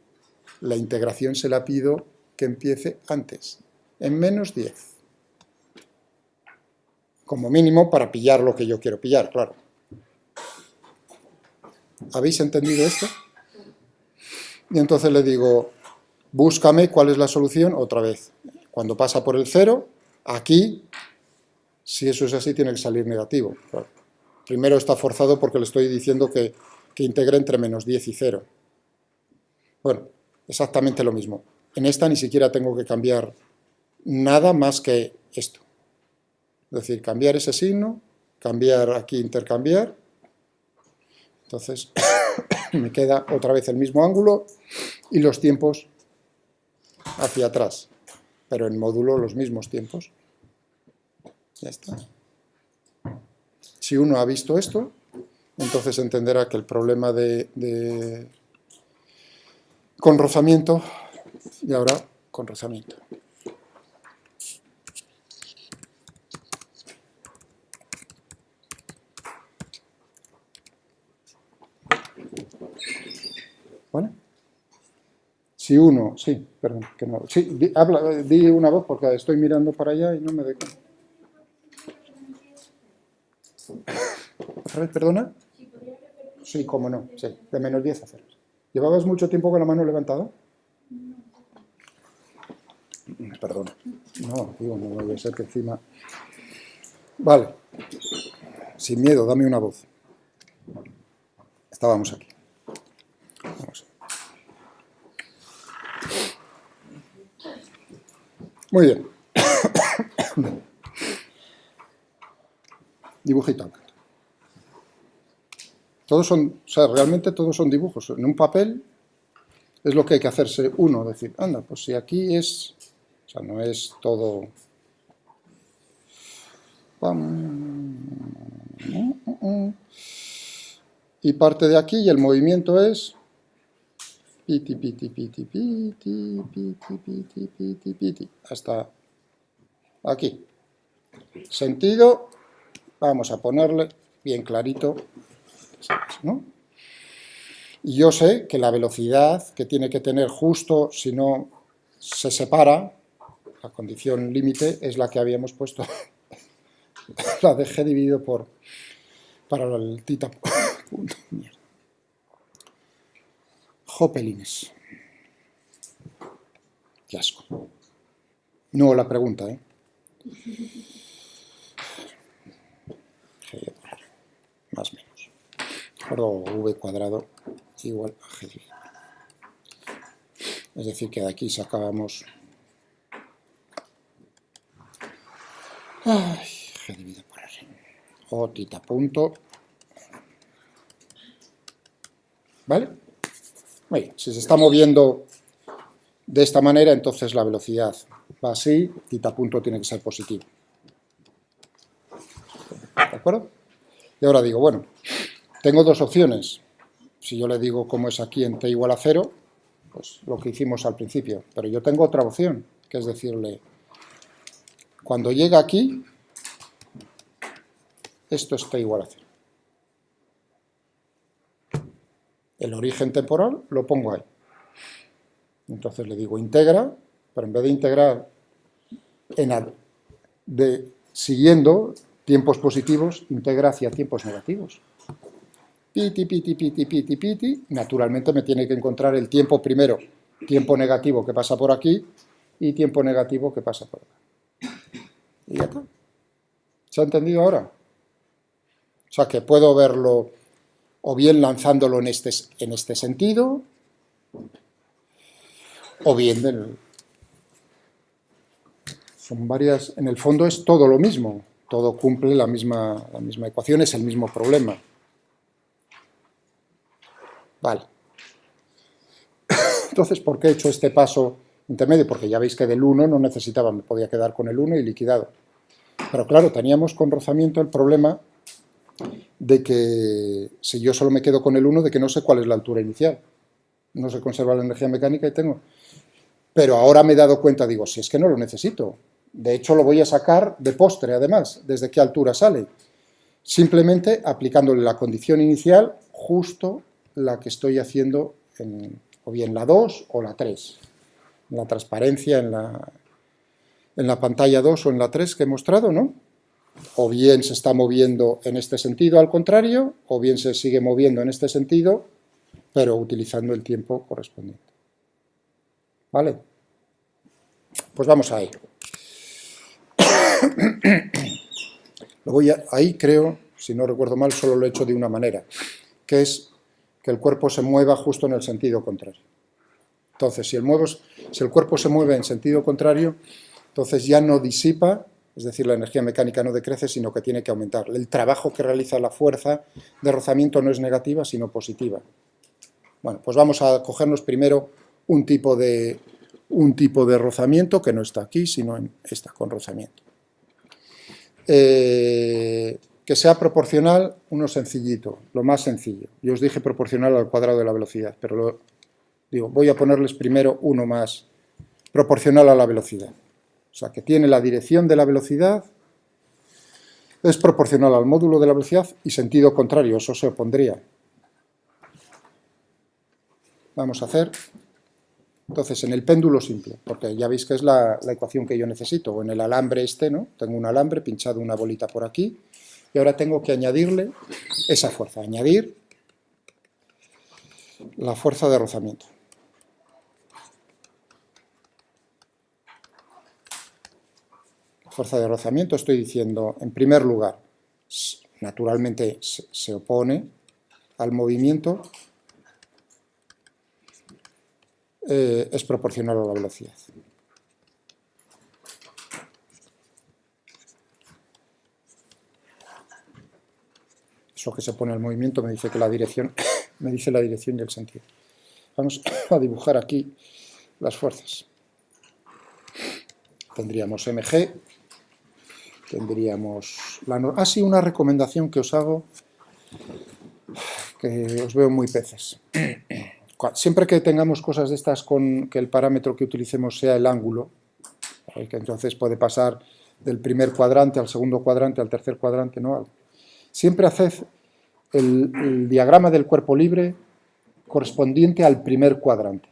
la integración se la pido que empiece antes, en menos 10. Como mínimo para pillar lo que yo quiero pillar, claro. ¿Habéis entendido esto? Y entonces le digo, búscame cuál es la solución otra vez. Cuando pasa por el 0, aquí, si eso es así, tiene que salir negativo. Claro. Primero está forzado porque le estoy diciendo que integre entre menos 10 y 0. Bueno, exactamente lo mismo. En esta ni siquiera tengo que cambiar nada más que esto. Es decir, cambiar ese signo, cambiar aquí, intercambiar. Entonces, me queda otra vez el mismo ángulo y los tiempos hacia atrás, pero en módulo los mismos tiempos. Ya está. Si uno ha visto esto, entonces entenderá que el problema con rozamiento, y ahora con rozamiento. ¿Vale? Si uno, sí, perdón, que no, sí, di una voz porque estoy mirando para allá y no me doy cuenta. ¿Otra vez, perdona? Sí, cómo no, sí, de menos 10 a 0. ¿Llevabas mucho tiempo con la mano levantada? Perdona. No, digo, no debe ser que encima... Vale. Sin miedo, dame una voz. Estábamos aquí. Vamos. Muy bien. Dibujito. Todos son, o sea, realmente todos son dibujos. En un papel es lo que hay que hacerse uno, decir, anda, pues si aquí es, o sea, no es todo... Y parte de aquí y el movimiento es piti, piti, piti, piti, piti, piti, piti, piti, hasta aquí. Sentido, vamos a ponerle bien clarito, ¿no? Y yo sé que la velocidad que tiene que tener justo, si no se separa, la condición límite es la que habíamos puesto, la de G dividido para el tita. Jopelines. Qué asco. No la pregunta, ¿eh? G más o menos. O V cuadrado igual a G dividido. Es decir, que de aquí sacábamos... Ay, G dividido por R. O tita punto. ¿Vale? Muy bien. Si se está moviendo de esta manera, entonces la velocidad va así, tita punto tiene que ser positivo. ¿De acuerdo? Y ahora digo, bueno, tengo dos opciones. Si yo le digo cómo es aquí en t igual a 0, pues lo que hicimos al principio. Pero yo tengo otra opción, que es decirle, cuando llega aquí, esto es t igual a 0. El origen temporal lo pongo ahí. Entonces le digo integra, pero en vez de integrar siguiendo tiempos positivos, integra hacia tiempos negativos. Piti, piti, piti, piti, piti. Naturalmente me tiene que encontrar el tiempo primero, tiempo negativo que pasa por aquí y tiempo negativo que pasa por acá. Y ya está. ¿Se ha entendido ahora? O sea que puedo verlo o bien lanzándolo en este sentido, o bien son varias, en el fondo es todo lo mismo, todo cumple la misma ecuación, es el mismo problema. Vale. Entonces, ¿por qué he hecho este paso intermedio? Porque ya veis que del 1 no necesitaba, me podía quedar con el 1 y liquidado. Pero claro, teníamos con rozamiento el problema de que si yo solo me quedo con el 1, de que no sé cuál es la altura inicial. No se conserva la energía mecánica y tengo... Pero ahora me he dado cuenta, digo, si es que no lo necesito. De hecho, lo voy a sacar de postre, además, desde qué altura sale. Simplemente aplicándole la condición inicial, justo la que estoy haciendo o bien la 2 o la 3. En la transparencia, en la pantalla 2 o en la 3 que he mostrado, ¿no? O bien se está moviendo en este sentido al contrario, o bien se sigue moviendo en este sentido, pero utilizando el tiempo correspondiente. ¿Vale? Pues vamos a ello. Ahí creo, si no recuerdo mal, solo lo he hecho de una manera, que es que el cuerpo se mueva justo en el sentido contrario. Entonces, si el cuerpo se mueve en sentido contrario, entonces ya no disipa, es decir, la energía mecánica no decrece, sino que tiene que aumentar. El trabajo que realiza la fuerza de rozamiento no es negativa, sino positiva. Bueno, pues vamos a cogernos primero un tipo de rozamiento que no está aquí, sino en esta, con rozamiento. Que sea proporcional, uno sencillito, lo más sencillo. Yo os dije proporcional al cuadrado de la velocidad, pero voy a ponerles primero uno más proporcional a la velocidad. O sea, que tiene la dirección de la velocidad, es proporcional al módulo de la velocidad y sentido contrario, eso se opondría. Vamos a hacer, entonces, en el péndulo simple, porque ya veis que es la ecuación que yo necesito, o en el alambre este, ¿no? Tengo un alambre, pinchado una bolita por aquí, y ahora tengo que añadirle esa fuerza, añadir la fuerza de rozamiento. Fuerza de rozamiento, estoy diciendo, en primer lugar, naturalmente se opone al movimiento, es proporcional a la velocidad. Eso que se pone al movimiento me dice que la dirección, me dice la dirección y el sentido. Vamos a dibujar aquí las fuerzas. Tendríamos mg, tendríamos sí, una recomendación que os hago, que os veo muy peces. Siempre que tengamos cosas de estas con que el parámetro que utilicemos sea el ángulo, que entonces puede pasar del primer cuadrante al segundo cuadrante al tercer cuadrante, ¿no? Siempre haced el diagrama del cuerpo libre correspondiente al primer cuadrante.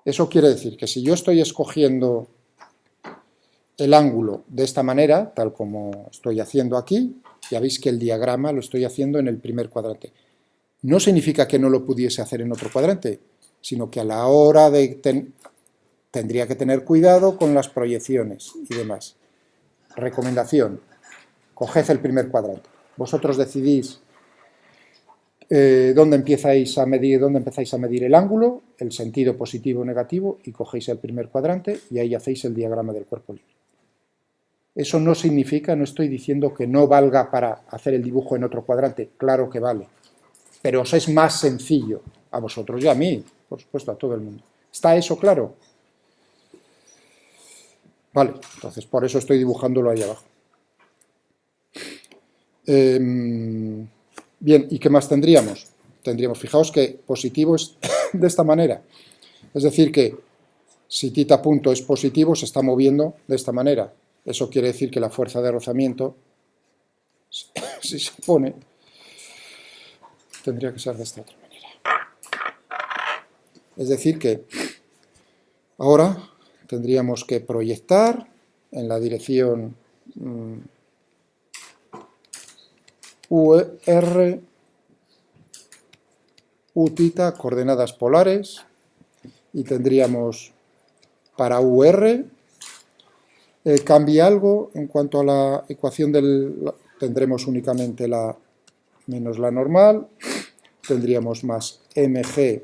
Eso quiere decir que si yo estoy escogiendo el ángulo de esta manera, tal como estoy haciendo aquí, ya veis que el diagrama lo estoy haciendo en el primer cuadrante. No significa que no lo pudiese hacer en otro cuadrante, sino que a la hora de tendría que tener cuidado con las proyecciones y demás. Recomendación, coged el primer cuadrante. Vosotros decidís dónde empezáis a medir el ángulo, el sentido positivo o negativo, y cogéis el primer cuadrante y ahí hacéis el diagrama del cuerpo libre. Eso no significa, no estoy diciendo que no valga para hacer el dibujo en otro cuadrante, claro que vale. Pero os es más sencillo, a vosotros y a mí, por supuesto, a todo el mundo. ¿Está eso claro? Vale, entonces por eso estoy dibujándolo ahí abajo. Bien, ¿y qué más tendríamos? Fijaos que positivo es de esta manera. Es decir que si θ punto es positivo, se está moviendo de esta manera. Eso quiere decir que la fuerza de rozamiento, si se pone, tendría que ser de esta otra manera. Es decir que ahora tendríamos que proyectar en la dirección UR, Uθ, coordenadas polares, y tendríamos para UR, cambia algo en cuanto a la ecuación tendremos únicamente la menos la normal, tendríamos más mg,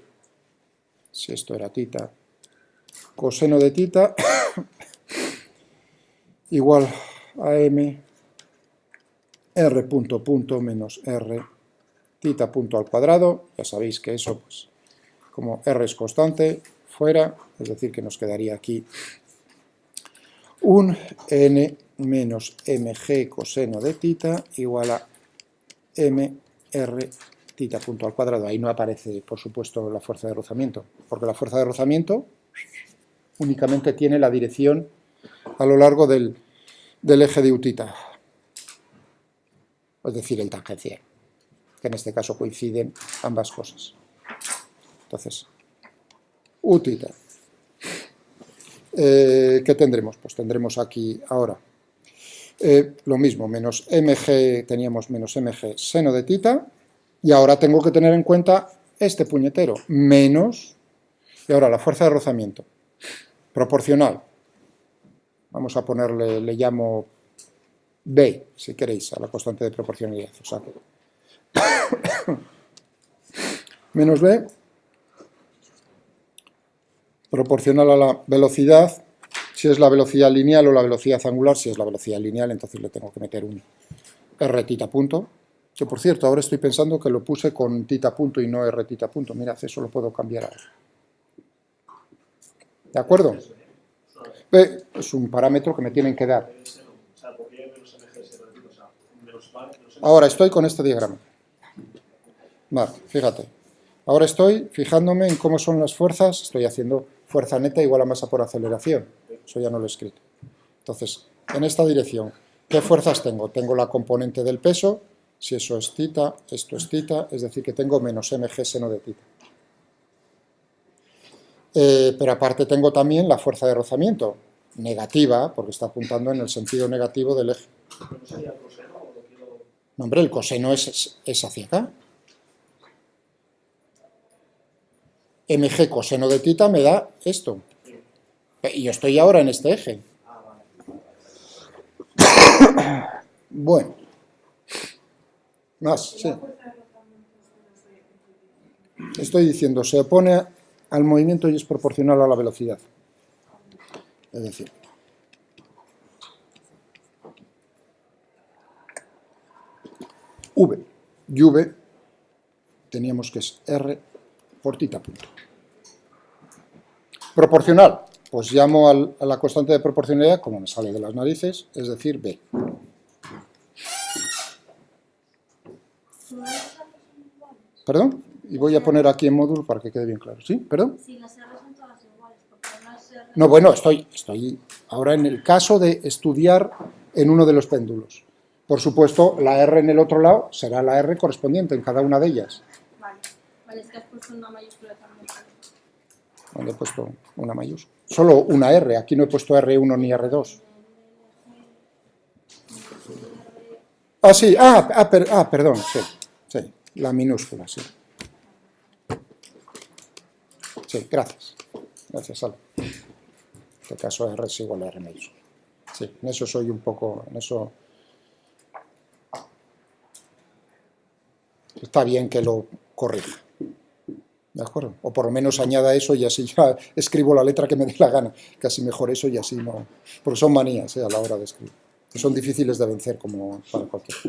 si esto era θ, coseno de θ, igual a m r punto menos r θ punto al cuadrado. Ya sabéis que eso, pues, como r es constante, fuera, es decir, que nos quedaría aquí un n menos mg coseno de θ igual a mr θ punto al cuadrado. Ahí no aparece, por supuesto, la fuerza de rozamiento, porque la fuerza de rozamiento únicamente tiene la dirección a lo largo del eje de Utita, es decir, el tangencial, que en este caso coinciden ambas cosas. Entonces, Utita. ¿Qué tendremos? Pues tendremos aquí ahora lo mismo, menos mg, teníamos menos mg seno de tita, y ahora tengo que tener en cuenta este puñetero, menos, y ahora la fuerza de rozamiento, proporcional, vamos a ponerle, le llamo B, si queréis, a la constante de proporcionalidad, o sea que menos B, proporcional a la velocidad, si es la velocidad lineal o la velocidad angular. Si es la velocidad lineal, entonces le tengo que meter un r tita punto, que por cierto, ahora estoy pensando que lo puse con tita punto y no r tita punto. Mirad, eso lo puedo cambiar ahora. ¿De acuerdo? Es un parámetro que me tienen que dar. Ahora estoy con este diagrama. Vale, fíjate. Ahora estoy fijándome en cómo son las fuerzas. Estoy haciendo fuerza neta igual a masa por aceleración. Eso ya no lo he escrito. Entonces, en esta dirección, ¿qué fuerzas tengo? Tengo la componente del peso, si eso es tita, esto es tita, es decir, que tengo menos mg seno de tita. Pero aparte tengo también la fuerza de rozamiento, negativa, porque está apuntando en el sentido negativo del eje. ¿No sería el coseno o lo quiero...? No, hombre, el coseno es hacia acá. Mg coseno de tita me da esto. Y yo estoy ahora en este eje. Bueno. Más, sí. Estoy diciendo, se opone al movimiento y es proporcional a la velocidad. Es decir, V. Y V teníamos que es R por tita punto. Proporcional. Pues llamo a la constante de proporcionalidad como me sale de las narices, es decir, B. ¿Perdón? Y voy a poner aquí en módulo para que quede bien claro. ¿Sí? ¿Perdón? Sí, las R son todas iguales, porque las R... No, bueno, estoy ahora en el caso de estudiar en uno de los péndulos. Por supuesto, la R en el otro lado será la R correspondiente en cada una de ellas. Vale, vale, es que has puesto una mayúscula también. ¿Dónde he puesto una mayúscula? Solo una R, aquí no he puesto R1 ni R2. Ah, sí, perdón, sí, la minúscula, sí. Sí, gracias, Sala. En este caso R es igual a R mayúscula. Sí, en eso soy un poco, en eso está bien que lo corrija. ¿De acuerdo? O por lo menos añada eso y así ya escribo la letra que me dé la gana. Casi mejor eso y así no... Porque son manías a la hora de escribir. Que son difíciles de vencer como para cualquiera.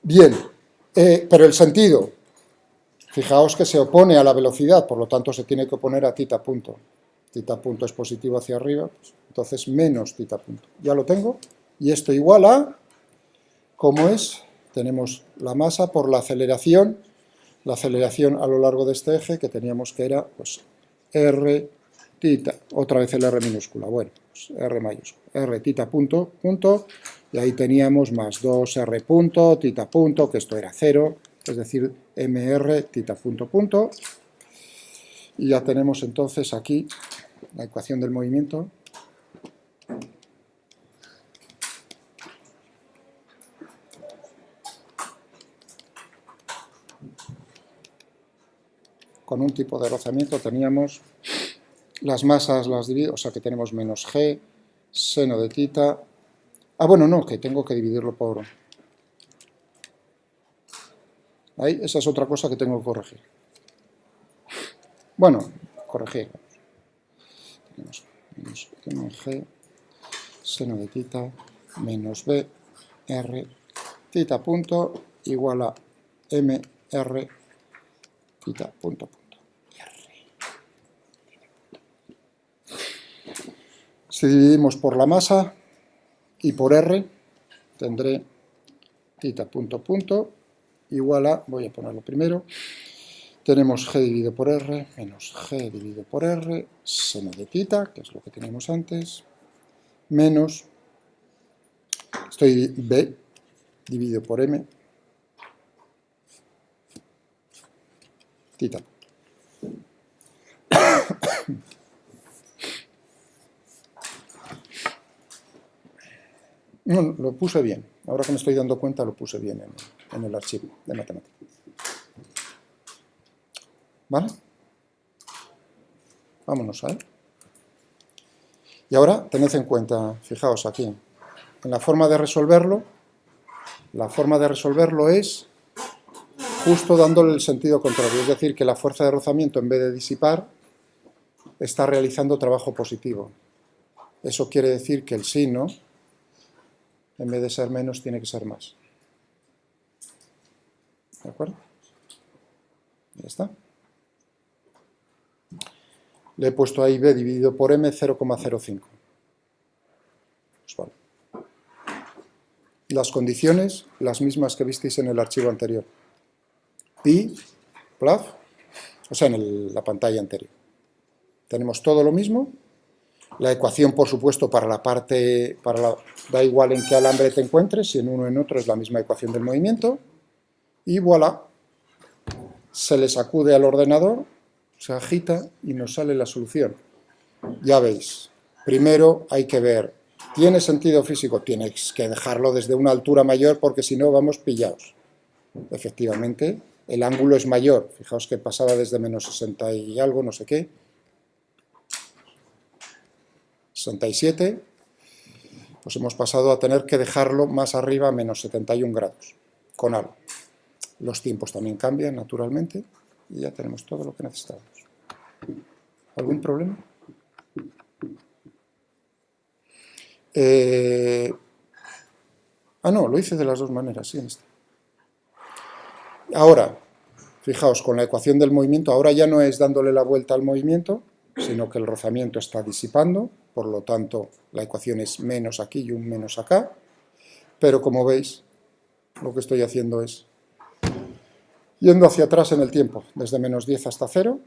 Bien, pero el sentido. Fijaos que se opone a la velocidad, por lo tanto se tiene que oponer a tita punto. Tita punto es positivo hacia arriba, pues, entonces menos tita punto. Ya lo tengo. Y esto igual a... ¿Cómo es? Tenemos la masa por la aceleración a lo largo de este eje, que teníamos que era pues, R tita, otra vez el R minúscula, bueno, pues R mayúscula, R tita punto, punto, y ahí teníamos más 2R punto, tita punto, que esto era 0, es decir, MR tita punto, punto, y ya tenemos entonces aquí la ecuación del movimiento. Con un tipo de rozamiento teníamos las masas, las divido, o sea que tenemos menos G, seno de tita. Ah, bueno, no, que tengo que dividirlo por... Ahí, esa es otra cosa que tengo que corregir. Bueno, corregir. Tenemos menos mg, seno de tita, menos b, r, tita punto, igual a mr, tita punto, punto. Si dividimos por la masa y por R, tendré tita punto punto igual a, voy a ponerlo primero, tenemos G dividido por R menos G dividido por R, seno de tita, que es lo que teníamos antes, menos, B dividido por M, tita. No, lo puse bien. Ahora que me estoy dando cuenta, lo puse bien en el archivo de matemáticas. ¿Vale? Vámonos a ver. Y ahora tened en cuenta, fijaos aquí, en la forma de resolverlo es justo dándole el sentido contrario. Es decir, que la fuerza de rozamiento, en vez de disipar, está realizando trabajo positivo. Eso quiere decir que el signo, en vez de ser menos, tiene que ser más. ¿De acuerdo? Ya está. Le he puesto ahí B dividido por M 0,05. Pues vale. Las condiciones, las mismas que visteis en el archivo anterior. Pi, plaf, o sea, en la pantalla anterior. Tenemos todo lo mismo. La ecuación, por supuesto, para la parte, da igual en qué alambre te encuentres, si en uno o en otro es la misma ecuación del movimiento. Y voilà, se le sacude al ordenador, se agita y nos sale la solución. Ya veis, primero hay que ver, ¿tiene sentido físico? Tienes que dejarlo desde una altura mayor porque si no vamos pillados. Efectivamente, el ángulo es mayor. Fijaos que pasaba desde menos 60 y algo, no sé qué. 67, pues hemos pasado a tener que dejarlo más arriba a menos 71 grados, con algo. Los tiempos también cambian, naturalmente, y ya tenemos todo lo que necesitamos. ¿Algún problema? No, lo hice de las dos maneras, sí, en esta. Ahora, fijaos, con la ecuación del movimiento, ahora ya no es dándole la vuelta al movimiento, sino que el rozamiento está disipando, por lo tanto, la ecuación es menos aquí y un menos acá, pero como veis, lo que estoy haciendo es yendo hacia atrás en el tiempo, desde menos 10 hasta 0,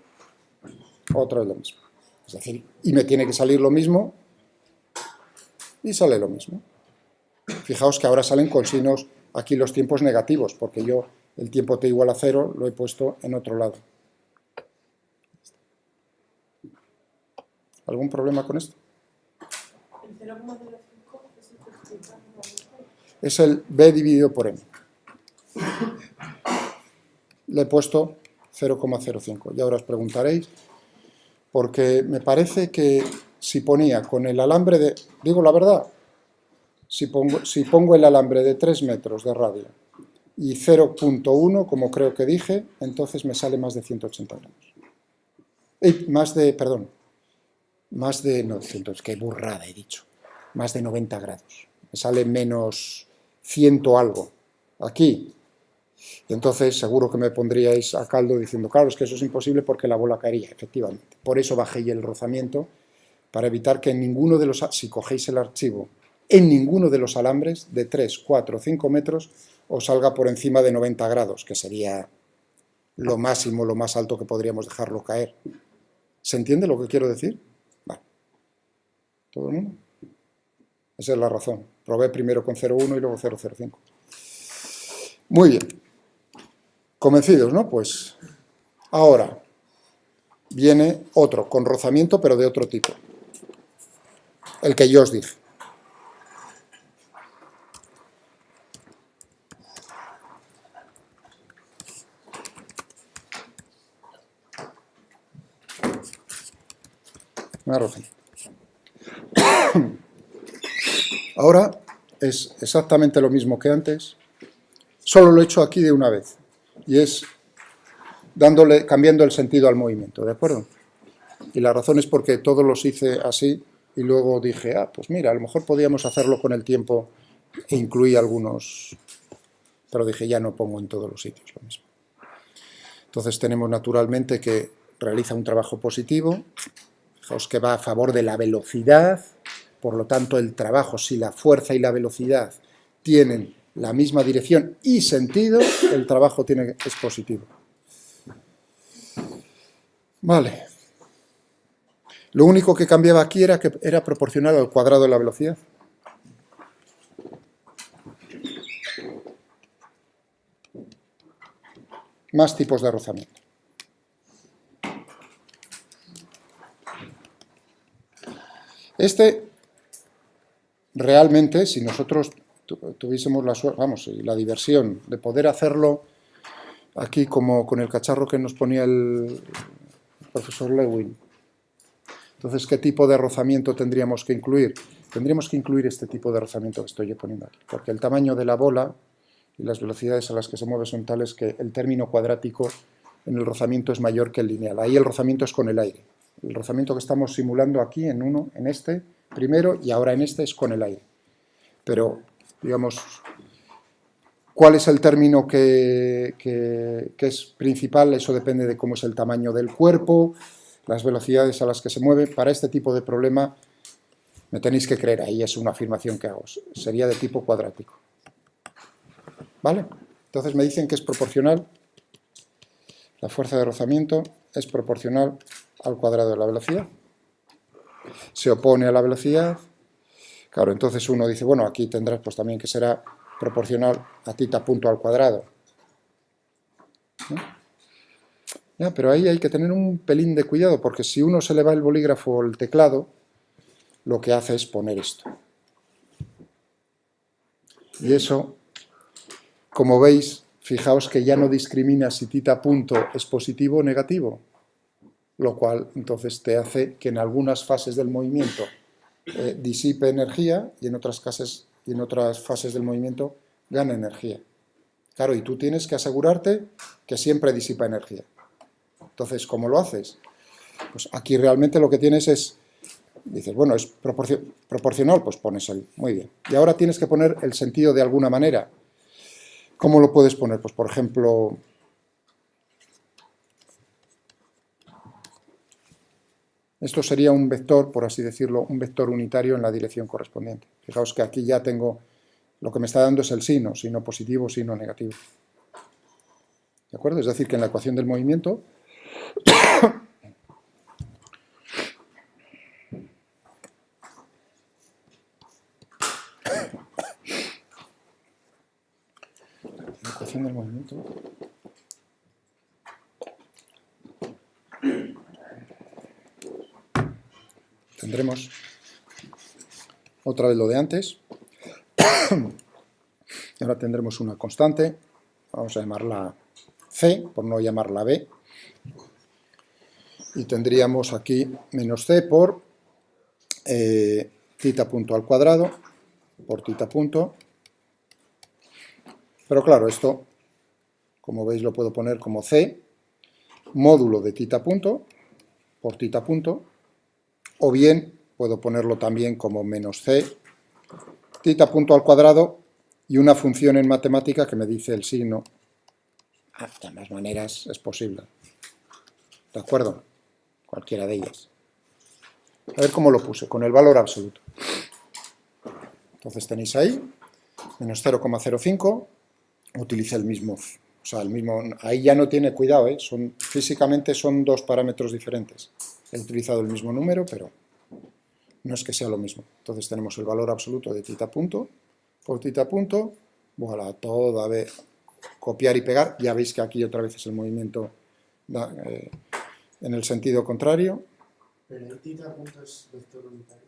otra vez lo mismo. Es decir, y me tiene que salir lo mismo, y sale lo mismo. Fijaos que ahora salen con signos, aquí los tiempos negativos, porque yo el tiempo t igual a 0 lo he puesto en otro lado. ¿Algún problema con esto? El 0,05 es el que explica. Es el B dividido por M. Le he puesto 0,05. Y ahora os preguntaréis, porque me parece que si ponía con el alambre de... Digo la verdad, si pongo el alambre de 3 metros de radio y 0,1, como creo que dije, entonces me sale más de 180 grados. Qué burrada he dicho. Más de 90 grados. Me sale menos 100 algo. Aquí. Entonces seguro que me pondríais a caldo diciendo, claro, es que eso es imposible porque la bola caería, efectivamente. Por eso bajé el rozamiento, para evitar que en ninguno de los, si cogéis el archivo, en ninguno de los alambres de 3, 4 o 5 metros os salga por encima de 90 grados, que sería lo máximo, lo más alto que podríamos dejarlo caer. ¿Se entiende lo que quiero decir? Vale. ¿Todo el mundo? Esa es la razón. Probé primero con 0,1 y luego 0,05. Muy bien. Convencidos, ¿no? Pues ahora viene otro, con rozamiento, pero de otro tipo. El que yo os dije. Me arrojé. Ahora es exactamente lo mismo que antes, solo lo he hecho aquí de una vez, y es cambiando el sentido al movimiento, ¿de acuerdo? Y la razón es porque todos los hice así, y luego dije, pues mira, a lo mejor podíamos hacerlo con el tiempo, e incluí algunos, pero dije, ya no pongo en todos los sitios lo mismo. Entonces tenemos naturalmente que realiza un trabajo positivo, fijaos que va a favor de la velocidad, por lo tanto el trabajo, si la fuerza y la velocidad tienen la misma dirección y sentido, el trabajo es positivo. Vale. Lo único que cambiaba aquí era que era proporcional al cuadrado de la velocidad. Más tipos de rozamiento. Este, realmente, si nosotros tuviésemos la diversión de poder hacerlo aquí como con el cacharro que nos ponía el profesor Lewin. Entonces, ¿qué tipo de rozamiento tendríamos que incluir? Tendríamos que incluir este tipo de rozamiento que estoy poniendo aquí, porque el tamaño de la bola y las velocidades a las que se mueve son tales que el término cuadrático en el rozamiento es mayor que el lineal. Ahí el rozamiento es con el aire. El rozamiento que estamos simulando aquí en este primero y ahora en este es con el aire. Pero, digamos, ¿cuál es el término que es principal? Eso depende de cómo es el tamaño del cuerpo, las velocidades a las que se mueve. Para este tipo de problema me tenéis que creer, ahí es una afirmación que hago. Sería de tipo cuadrático. ¿Vale? Entonces me dicen que es proporcional, la fuerza de rozamiento es proporcional al cuadrado de la velocidad. Se opone a la velocidad. Claro, entonces uno dice, bueno, aquí tendrás pues también que será proporcional a tita punto al cuadrado. ¿No? Ya, pero ahí hay que tener un pelín de cuidado, porque si uno se le va el bolígrafo o el teclado, lo que hace es poner esto. Y eso, como veis, fijaos que ya no discrimina si tita punto es positivo o negativo, lo cual entonces te hace que en algunas fases del movimiento disipe energía y en otras fases del movimiento gana energía. Claro, y tú tienes que asegurarte que siempre disipa energía. Entonces, ¿cómo lo haces? Pues aquí realmente lo que tienes es, dices, bueno, es proporcional, pues pones el, muy bien. Y ahora tienes que poner el sentido de alguna manera. ¿Cómo lo puedes poner? Pues, por ejemplo, esto sería un vector, por así decirlo, un vector unitario en la dirección correspondiente. Fijaos que aquí ya tengo, lo que me está dando es el signo positivo, signo negativo. ¿De acuerdo? Es decir, que en la ecuación del movimiento tendremos otra vez lo de antes. Ahora tendremos una constante, vamos a llamarla C, por no llamarla B, y tendríamos aquí menos C por tita punto al cuadrado, por tita punto. Pero claro, esto, como veis, lo puedo poner como C, módulo de tita punto, por tita punto, o bien puedo ponerlo también como menos C, tita punto al cuadrado, y una función en matemática que me dice el signo. De ambas maneras es posible. ¿De acuerdo? Cualquiera de ellas. A ver cómo lo puse, con el valor absoluto. Entonces tenéis ahí, menos 0,05, utiliza el mismo, ahí ya no tiene cuidado, físicamente son dos parámetros diferentes. He utilizado el mismo número, pero no es que sea lo mismo. Entonces tenemos el valor absoluto de tita punto por tita punto, voilà, toda vez copiar y pegar, ya veis que aquí otra vez es el movimiento en el sentido contrario. ¿Pero el tita punto es vector unitario?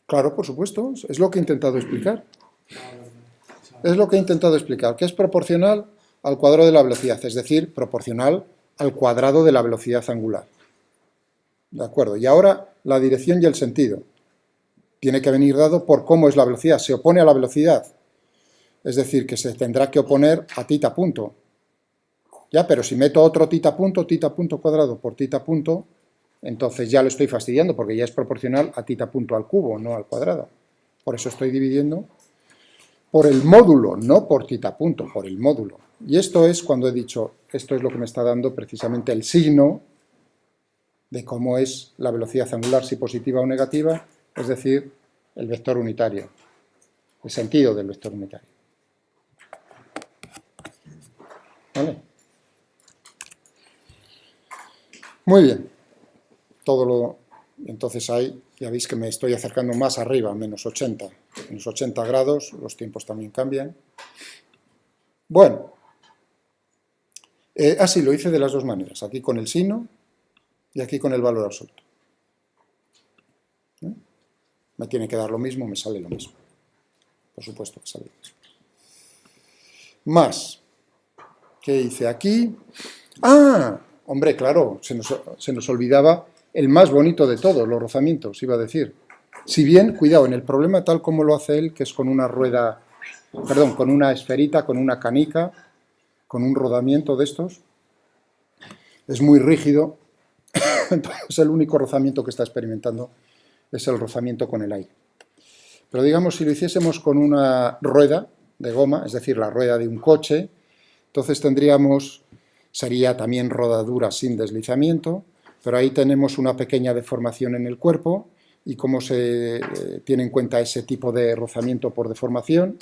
Claro, por supuesto, es lo que he intentado explicar. Es lo que he intentado explicar, que es proporcional al cuadrado de la velocidad, es decir, proporcional al cuadrado de la velocidad angular. ¿De acuerdo? Y ahora la dirección y el sentido. Tiene que venir dado por cómo es la velocidad. Se opone a la velocidad. Es decir, que se tendrá que oponer a tita punto. Ya, pero si meto otro tita punto cuadrado por tita punto, entonces ya lo estoy fastidiando porque ya es proporcional a tita punto al cubo, no al cuadrado. Por eso estoy dividiendo por el módulo, no por tita punto, por el módulo. Y esto es cuando he dicho, esto es lo que me está dando precisamente el signo de cómo es la velocidad angular, si positiva o negativa, es decir, el vector unitario, el sentido del vector unitario. ¿Vale? Muy bien. Entonces ahí ya veis que me estoy acercando más arriba, menos 80. Menos 80 grados, los tiempos también cambian. Bueno. Así lo hice de las dos maneras. Aquí con el signo y aquí con el valor absoluto. Me tiene que dar lo mismo, me sale lo mismo. Por supuesto que sale lo mismo. Más. ¿Qué hice aquí? ¡Ah! Hombre, claro, se nos olvidaba el más bonito de todos, los rozamientos, iba a decir. Si bien, cuidado, en el problema tal como lo hace él, que es con una rueda, perdón, con una esferita, con una canica, con un rodamiento de estos, es muy rígido, entonces el único rozamiento que está experimentando es el rozamiento con el aire. Pero digamos, si lo hiciésemos con una rueda de goma, es decir, la rueda de un coche, entonces sería también rodadura sin deslizamiento, pero ahí tenemos una pequeña deformación en el cuerpo, y cómo se tiene en cuenta ese tipo de rozamiento por deformación.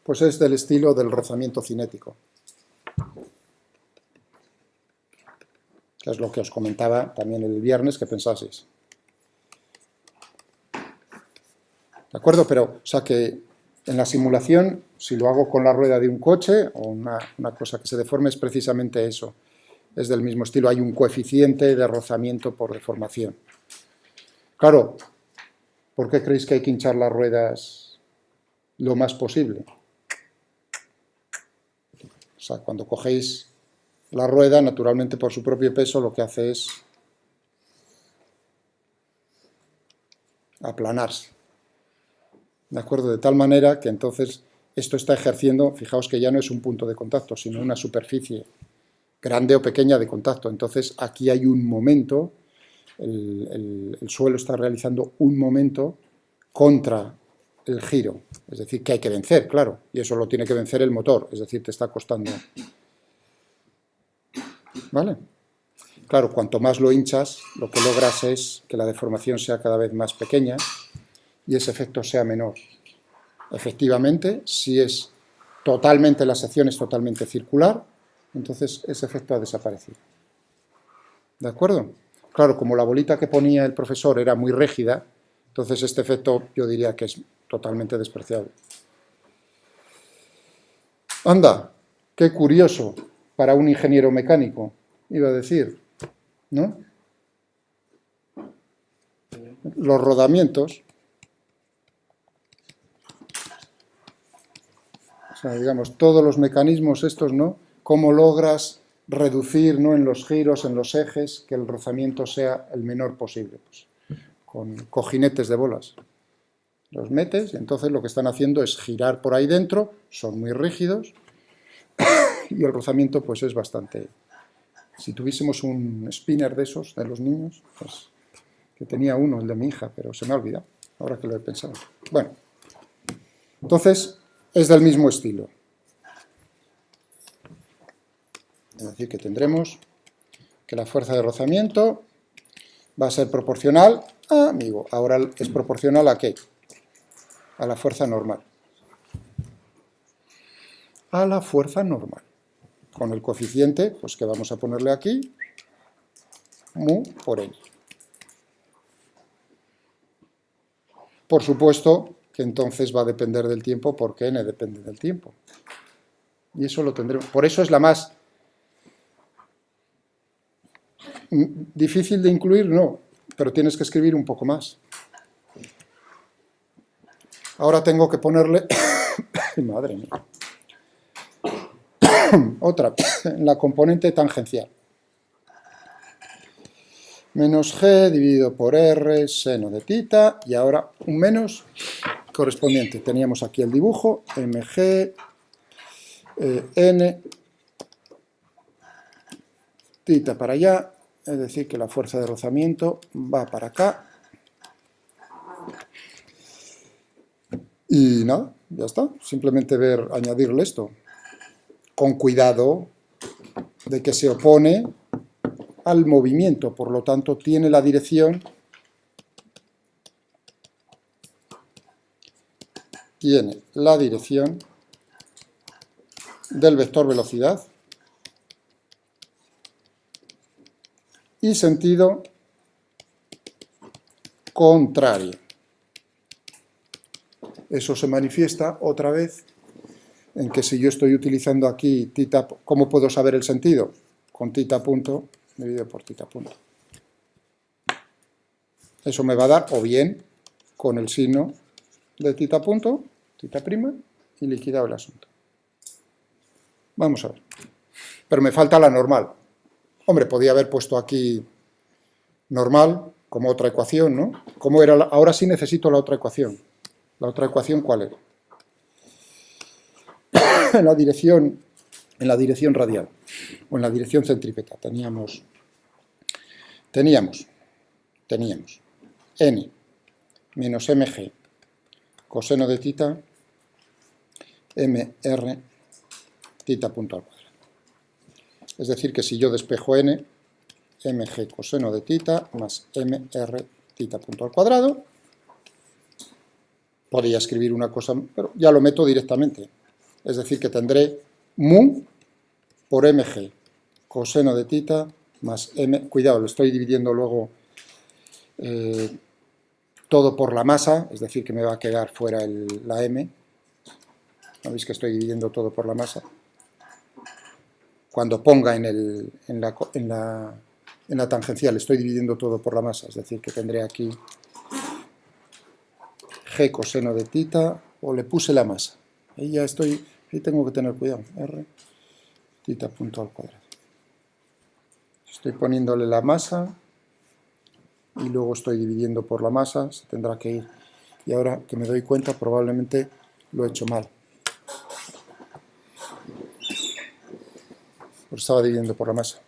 Pues es del estilo del rozamiento cinético, que es lo que os comentaba también el viernes que pensaseis. ¿De acuerdo? Pero, o sea que en la simulación, si lo hago con la rueda de un coche o una cosa que se deforme, es precisamente eso. Es del mismo estilo, hay un coeficiente de rozamiento por deformación. Claro, ¿por qué creéis que hay que hinchar las ruedas lo más posible? O sea, cuando cogéis la rueda, naturalmente por su propio peso, lo que hace es aplanarse. ¿De acuerdo? De tal manera que entonces esto está ejerciendo, fijaos que ya no es un punto de contacto, sino una superficie grande o pequeña de contacto. Entonces aquí hay un momento, el suelo está realizando un momento contra el giro. Es decir, que hay que vencer, claro, y eso lo tiene que vencer el motor, es decir, te está costando. ¿Vale? Claro, cuanto más lo hinchas, lo que logras es que la deformación sea cada vez más pequeña y ese efecto sea menor. Efectivamente, si es totalmente, la sección es totalmente circular, entonces ese efecto ha desaparecido. ¿De acuerdo? Claro, como la bolita que ponía el profesor era muy rígida, entonces este efecto yo diría que es totalmente despreciable. Anda, qué curioso para un ingeniero mecánico, iba a decir, ¿no? Los rodamientos, o sea, digamos, todos los mecanismos estos, ¿no? Cómo logras reducir, ¿no?, en los giros, en los ejes, que el rozamiento sea el menor posible, pues, con cojinetes de bolas. Los metes y entonces lo que están haciendo es girar por ahí dentro, son muy rígidos y el rozamiento pues es bastante... Si tuviésemos un spinner de esos, de los niños, pues que tenía uno, el de mi hija, pero se me ha olvidado, ahora que lo he pensado. Bueno, entonces es del mismo estilo. Es decir, que tendremos que la fuerza de rozamiento va a ser proporcional a, amigo, ahora es proporcional a ¿qué? A la fuerza normal. A la fuerza normal. Con el coeficiente, pues que vamos a ponerle aquí, mu por n. Por supuesto que entonces va a depender del tiempo, porque n depende del tiempo. Y eso lo tendremos. Por eso es la más difícil de incluir, no, pero tienes que escribir un poco más. Ahora tengo que ponerle... Madre mía. Otra, la componente tangencial. Menos g dividido por r seno de tita, y ahora un menos correspondiente. Teníamos aquí el dibujo, mg, n, tita para allá, es decir, que la fuerza de rozamiento va para acá. Y nada, ya está. Simplemente añadirle esto. Con cuidado de que se opone al movimiento, por lo tanto tiene la dirección tiene la dirección del vector velocidad y sentido contrario. Eso se manifiesta otra vez en que si yo estoy utilizando aquí tita, ¿cómo puedo saber el sentido? Con tita punto dividido por tita punto. Eso me va a dar, o bien, con el signo de tita punto, tita prima, y liquidado el asunto. Vamos a ver. Pero me falta la normal. Hombre, podía haber puesto aquí normal como otra ecuación, ¿no? ¿Cómo era ahora sí necesito la otra ecuación. ¿La otra ecuación cuál era? en la dirección radial o en la dirección centrípeta teníamos n menos mg coseno de tita mr tita punto al cuadrado. Es decir, que si yo despejo n, mg coseno de tita más mr tita punto al cuadrado, podría escribir una cosa, pero ya lo meto directamente. Es decir, que tendré mu por mg coseno de tita más m. Cuidado, lo estoy dividiendo luego todo por la masa, es decir, que me va a quedar fuera la m. ¿No veis que estoy dividiendo todo por la masa? Cuando ponga en la tangencial estoy dividiendo todo por la masa, es decir, que tendré aquí g coseno de tita, o le puse la masa. Ahí ya estoy, ahí tengo que tener cuidado, r tita punto al cuadrado. Estoy poniéndole la masa y luego estoy dividiendo por la masa, se tendrá que ir. Y ahora que me doy cuenta probablemente lo he hecho mal. Pues estaba dividiendo por la masa.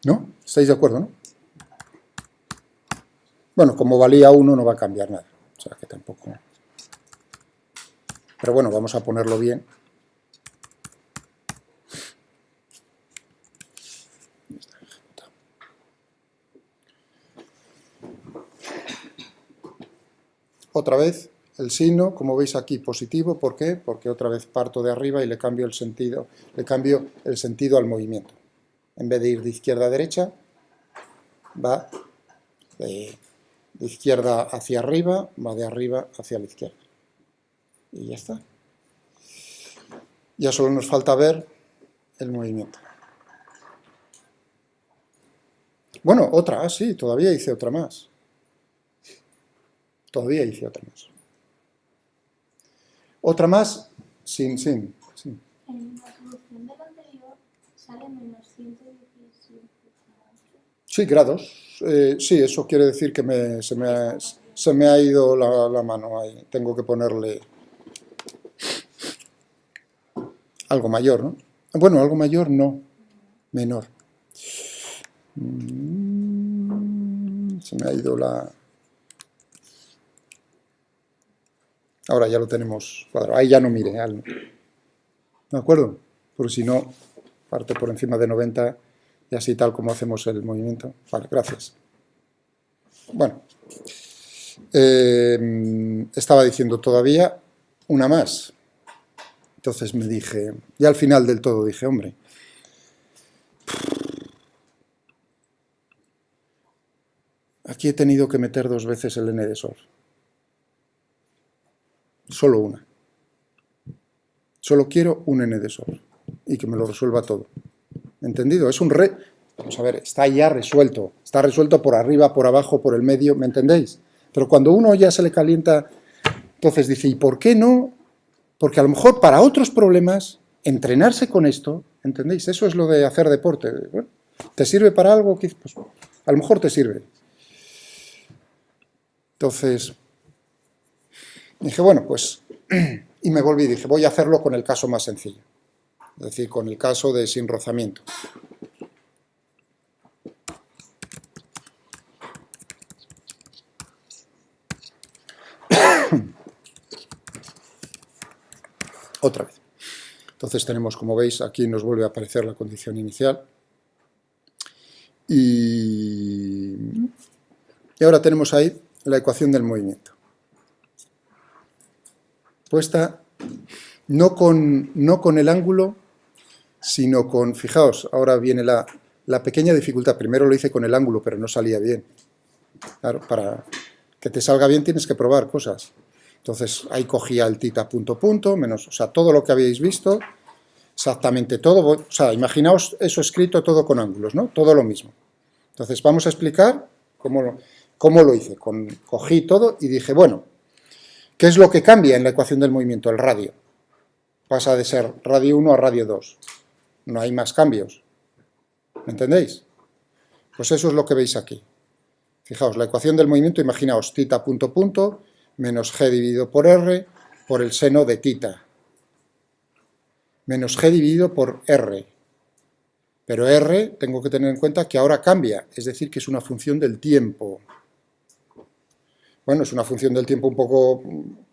¿No? ¿Estáis de acuerdo, no? Bueno, como valía 1 no va a cambiar nada. O sea que tampoco... Pero bueno, vamos a ponerlo bien. Otra vez el signo, como veis aquí, positivo. ¿Por qué? Porque otra vez parto de arriba y le cambio el sentido al movimiento. En vez de ir de izquierda a derecha, va de izquierda hacia arriba, va de arriba hacia la izquierda. Y ya está. Ya solo nos falta ver el movimiento. Bueno, otra, sí, todavía hice otra más. Otra más sin. En la solución del anterior sale menos 117. Sí, grados. Sí, eso quiere decir que se me ha ido la mano ahí. Tengo que ponerle algo mayor, ¿no? Bueno, algo mayor no, menor. Se me ha ido la... Ahora ya lo tenemos cuadrado. Ahí ya no mire. ¿De acuerdo? Porque si no, parte por encima de 90 y así tal como hacemos el movimiento. Vale, gracias. Bueno. Estaba diciendo todavía una más. Entonces me dije, y al final del todo dije, hombre, aquí he tenido que meter 2 veces el n de sol. Solo una. Solo quiero un n de sol y que me lo resuelva todo. ¿Entendido? Es un Vamos a ver, está ya resuelto. Está resuelto por arriba, por abajo, por el medio, ¿me entendéis? Pero cuando uno ya se le calienta, entonces dice, ¿y por qué no? Porque a lo mejor para otros problemas, entrenarse con esto, ¿entendéis? Eso es lo de hacer deporte. Bueno, ¿te sirve para algo? Pues a lo mejor te sirve. Entonces, dije, bueno, pues, y me volví y dije, voy a hacerlo con el caso más sencillo. Es decir, con el caso de sin rozamiento. Otra vez. Entonces tenemos, como veis, aquí nos vuelve a aparecer la condición inicial. Y ahora tenemos ahí la ecuación del movimiento. Puesta no con el ángulo, sino con, fijaos, ahora viene la pequeña dificultad. Primero lo hice con el ángulo, pero no salía bien. Claro, para que te salga bien tienes que probar cosas. Entonces ahí cogía el tita punto punto, menos, o sea, todo lo que habéis visto, exactamente todo, o sea, imaginaos eso escrito todo con ángulos, ¿no? Todo lo mismo. Entonces vamos a explicar cómo lo hice. Cogí todo y dije, bueno, ¿qué es lo que cambia en la ecuación del movimiento? El radio. Pasa de ser radio 1 a radio 2. No hay más cambios. ¿Me entendéis? Pues eso es lo que veis aquí. Fijaos, la ecuación del movimiento, imaginaos tita punto punto menos g dividido por r por el seno de tita. Menos g dividido por r. Pero r tengo que tener en cuenta que ahora cambia, es decir, que es una función del tiempo. Bueno, es una función del tiempo un poco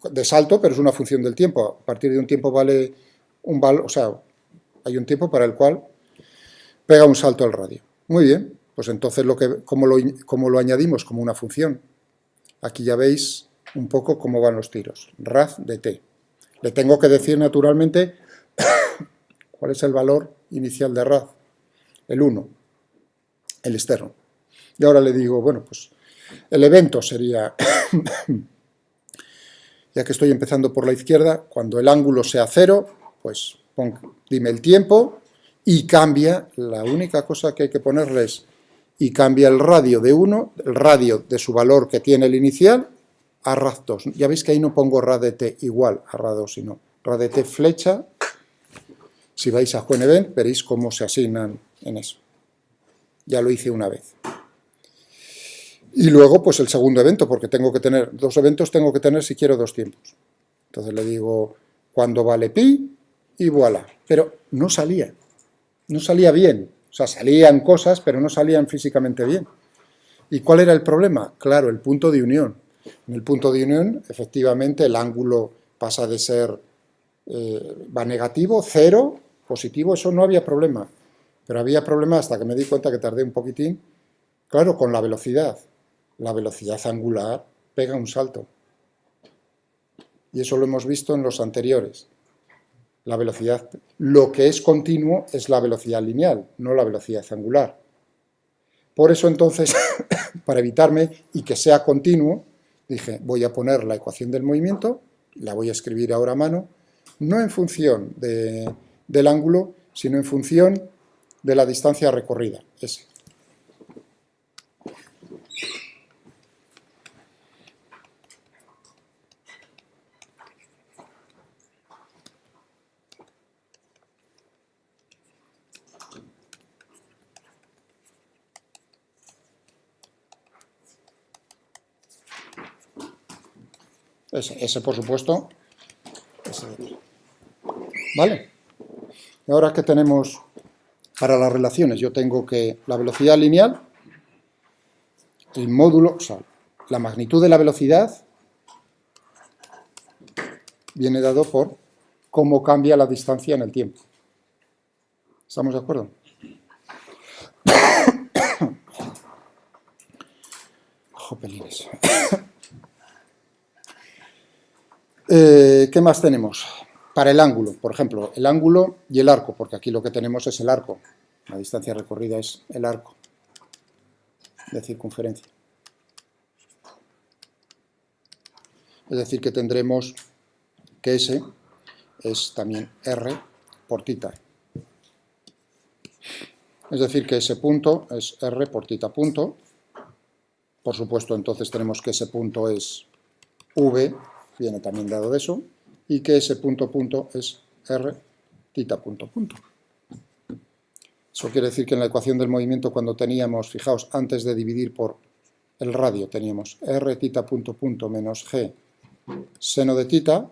de salto, pero es una función del tiempo. A partir de un tiempo vale un valor, o sea, hay un tiempo para el cual pega un salto el radio. Muy bien, pues entonces como lo añadimos como una función. Aquí ya veis un poco cómo van los tiros. Rad de t. Le tengo que decir naturalmente cuál es el valor inicial de rad. El 1, el externo. Y ahora le digo, bueno, pues el evento sería, ya que estoy empezando por la izquierda, cuando el ángulo sea 0, pues dime el tiempo y cambia, la única cosa que hay que ponerle es, y cambia el radio de 1, el radio de su valor que tiene el inicial, a rad 2. Ya veis que ahí no pongo rad de t igual a rad 2, sino rad de t flecha. Si vais a Juenevent veréis cómo se asignan en eso. Ya lo hice una vez. Y luego, pues el segundo evento, porque tengo que tener, 2 eventos tengo que tener si quiero 2 tiempos. Entonces le digo, cuando vale pi, y voilà. Pero no salía bien. O sea, salían cosas, pero no salían físicamente bien. ¿Y cuál era el problema? Claro, el punto de unión. En el punto de unión, efectivamente, el ángulo pasa de ser, va negativo, 0, positivo, eso no había problema. Pero había problema hasta que me di cuenta que tardé un poquitín, claro, con la velocidad. La velocidad angular pega un salto. Y eso lo hemos visto en los anteriores. La velocidad, lo que es continuo es la velocidad lineal, no la velocidad angular. Por eso entonces, para evitarme y que sea continuo, dije, voy a poner la ecuación del movimiento, la voy a escribir ahora a mano, no en función del ángulo, sino en función de la distancia recorrida, S. Ese por supuesto, ese de aquí. ¿Vale? Y ahora que tenemos para las relaciones, yo tengo que la velocidad lineal, el módulo, o sea, la magnitud de la velocidad viene dado por cómo cambia la distancia en el tiempo. ¿Estamos de acuerdo? Jopelines. ¿Qué más tenemos? Para el ángulo, por ejemplo, el ángulo y el arco, porque aquí lo que tenemos es el arco. La distancia recorrida es el arco de circunferencia. Es decir, que tendremos que S es también R por tita. Es decir, que ese punto es R por tita punto. Por supuesto, entonces tenemos que ese punto es V, viene también dado de eso, y que ese punto punto es R tita punto punto. Eso quiere decir que en la ecuación del movimiento, cuando teníamos, fijaos, antes de dividir por el radio, teníamos R tita punto punto menos G seno de tita,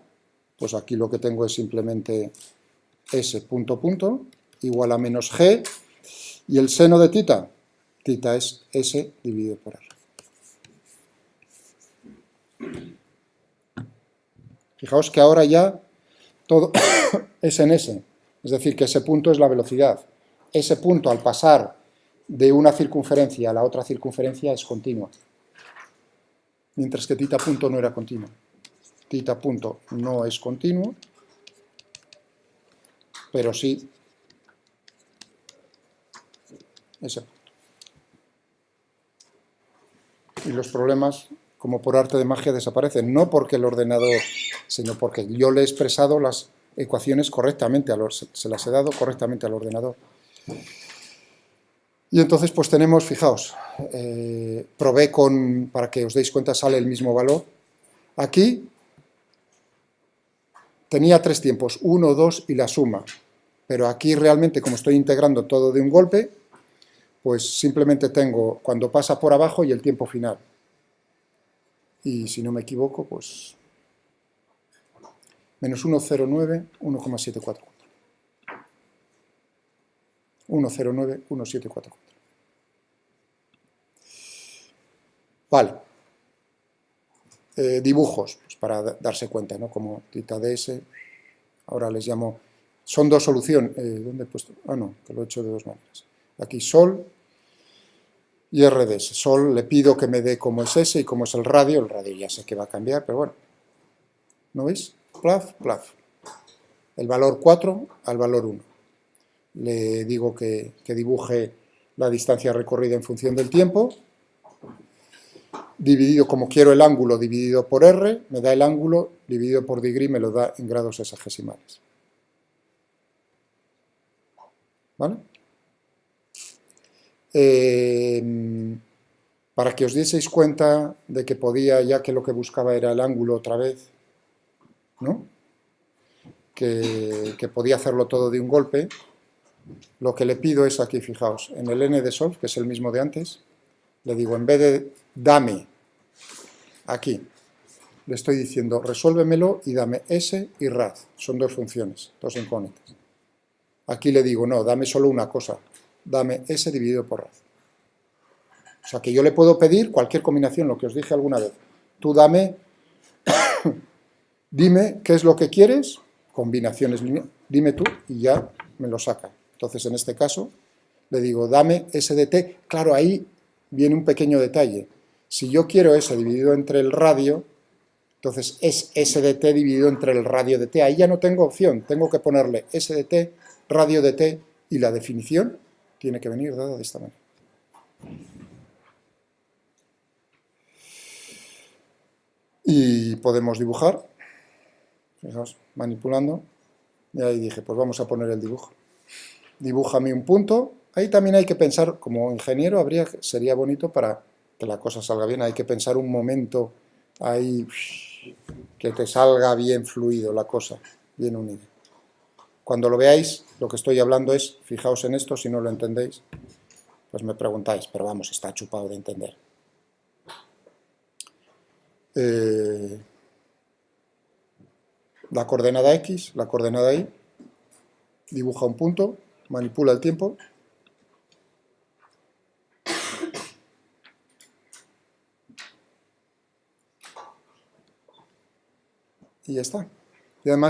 pues aquí lo que tengo es simplemente S punto punto igual a menos G, y el seno de tita, tita es S dividido por R. Fijaos que ahora ya todo es en S. Es decir, que ese punto es la velocidad. Ese punto, al pasar de una circunferencia a la otra circunferencia, es continua. Mientras que θ punto no era continuo. Θ punto no es continuo, pero sí ese punto. Y los problemas, como por arte de magia, desaparecen. No porque el ordenador, sino porque yo le he expresado las ecuaciones correctamente, se las he dado correctamente al ordenador. Y entonces pues tenemos, fijaos, probé para que os deis cuenta, sale el mismo valor. Aquí tenía 3 tiempos, 1, 2 y la suma. Pero aquí realmente, como estoy integrando todo de un golpe, pues simplemente tengo cuando pasa por abajo y el tiempo final. Y si no me equivoco, pues menos 1,09, 1,744. 1,09, 1,744. Vale. Dibujos, pues para darse cuenta, ¿no? Como θ-ds, ahora les llamo... Son dos soluciones. ¿Dónde he puesto? Ah, no, que lo he hecho de dos maneras. Aquí sol y RDS. Sol le pido que me dé cómo es S y cómo es el radio ya sé que va a cambiar, pero bueno. ¿No veis? Plaf, plaf. El valor 4 al valor 1. Le digo que dibuje la distancia recorrida en función del tiempo, dividido, como quiero el ángulo dividido por R, me da el ángulo, dividido por degree me lo da en grados hexagesimales. ¿Vale? Para que os dieseis cuenta de que podía, ya que lo que buscaba era el ángulo otra vez, ¿no? Que podía hacerlo todo de un golpe, lo que le pido es aquí, fijaos, en el n de solve, que es el mismo de antes, le digo, en vez de dame, aquí, le estoy diciendo, resuélvemelo y dame S y rad, son dos funciones, dos incógnitas. Aquí le digo, no, dame solo una cosa, dame S dividido por rad. O sea que yo le puedo pedir cualquier combinación, lo que os dije alguna vez. Tú dame, dime qué es lo que quieres, combinaciones lineales, dime tú y ya me lo saca. Entonces en este caso le digo, dame S de t, claro, ahí viene un pequeño detalle. Si yo quiero S dividido entre el radio, entonces es S de t dividido entre el radio de t. Ahí ya no tengo opción, tengo que ponerle S de t, radio de t, y la definición tiene que venir dada de esta manera. Y podemos dibujar, fijaos, manipulando, y ahí dije, pues vamos a poner el dibujo. Dibújame un punto. Ahí también hay que pensar, como ingeniero, sería bonito para que la cosa salga bien, hay que pensar un momento ahí, que te salga bien fluido la cosa, bien unida. Cuando lo veáis, lo que estoy hablando es, fijaos en esto, si no lo entendéis, pues me preguntáis, pero vamos, está chupado de entender. La coordenada X, la coordenada Y, dibuja un punto, manipula el tiempo, y ya está. Y además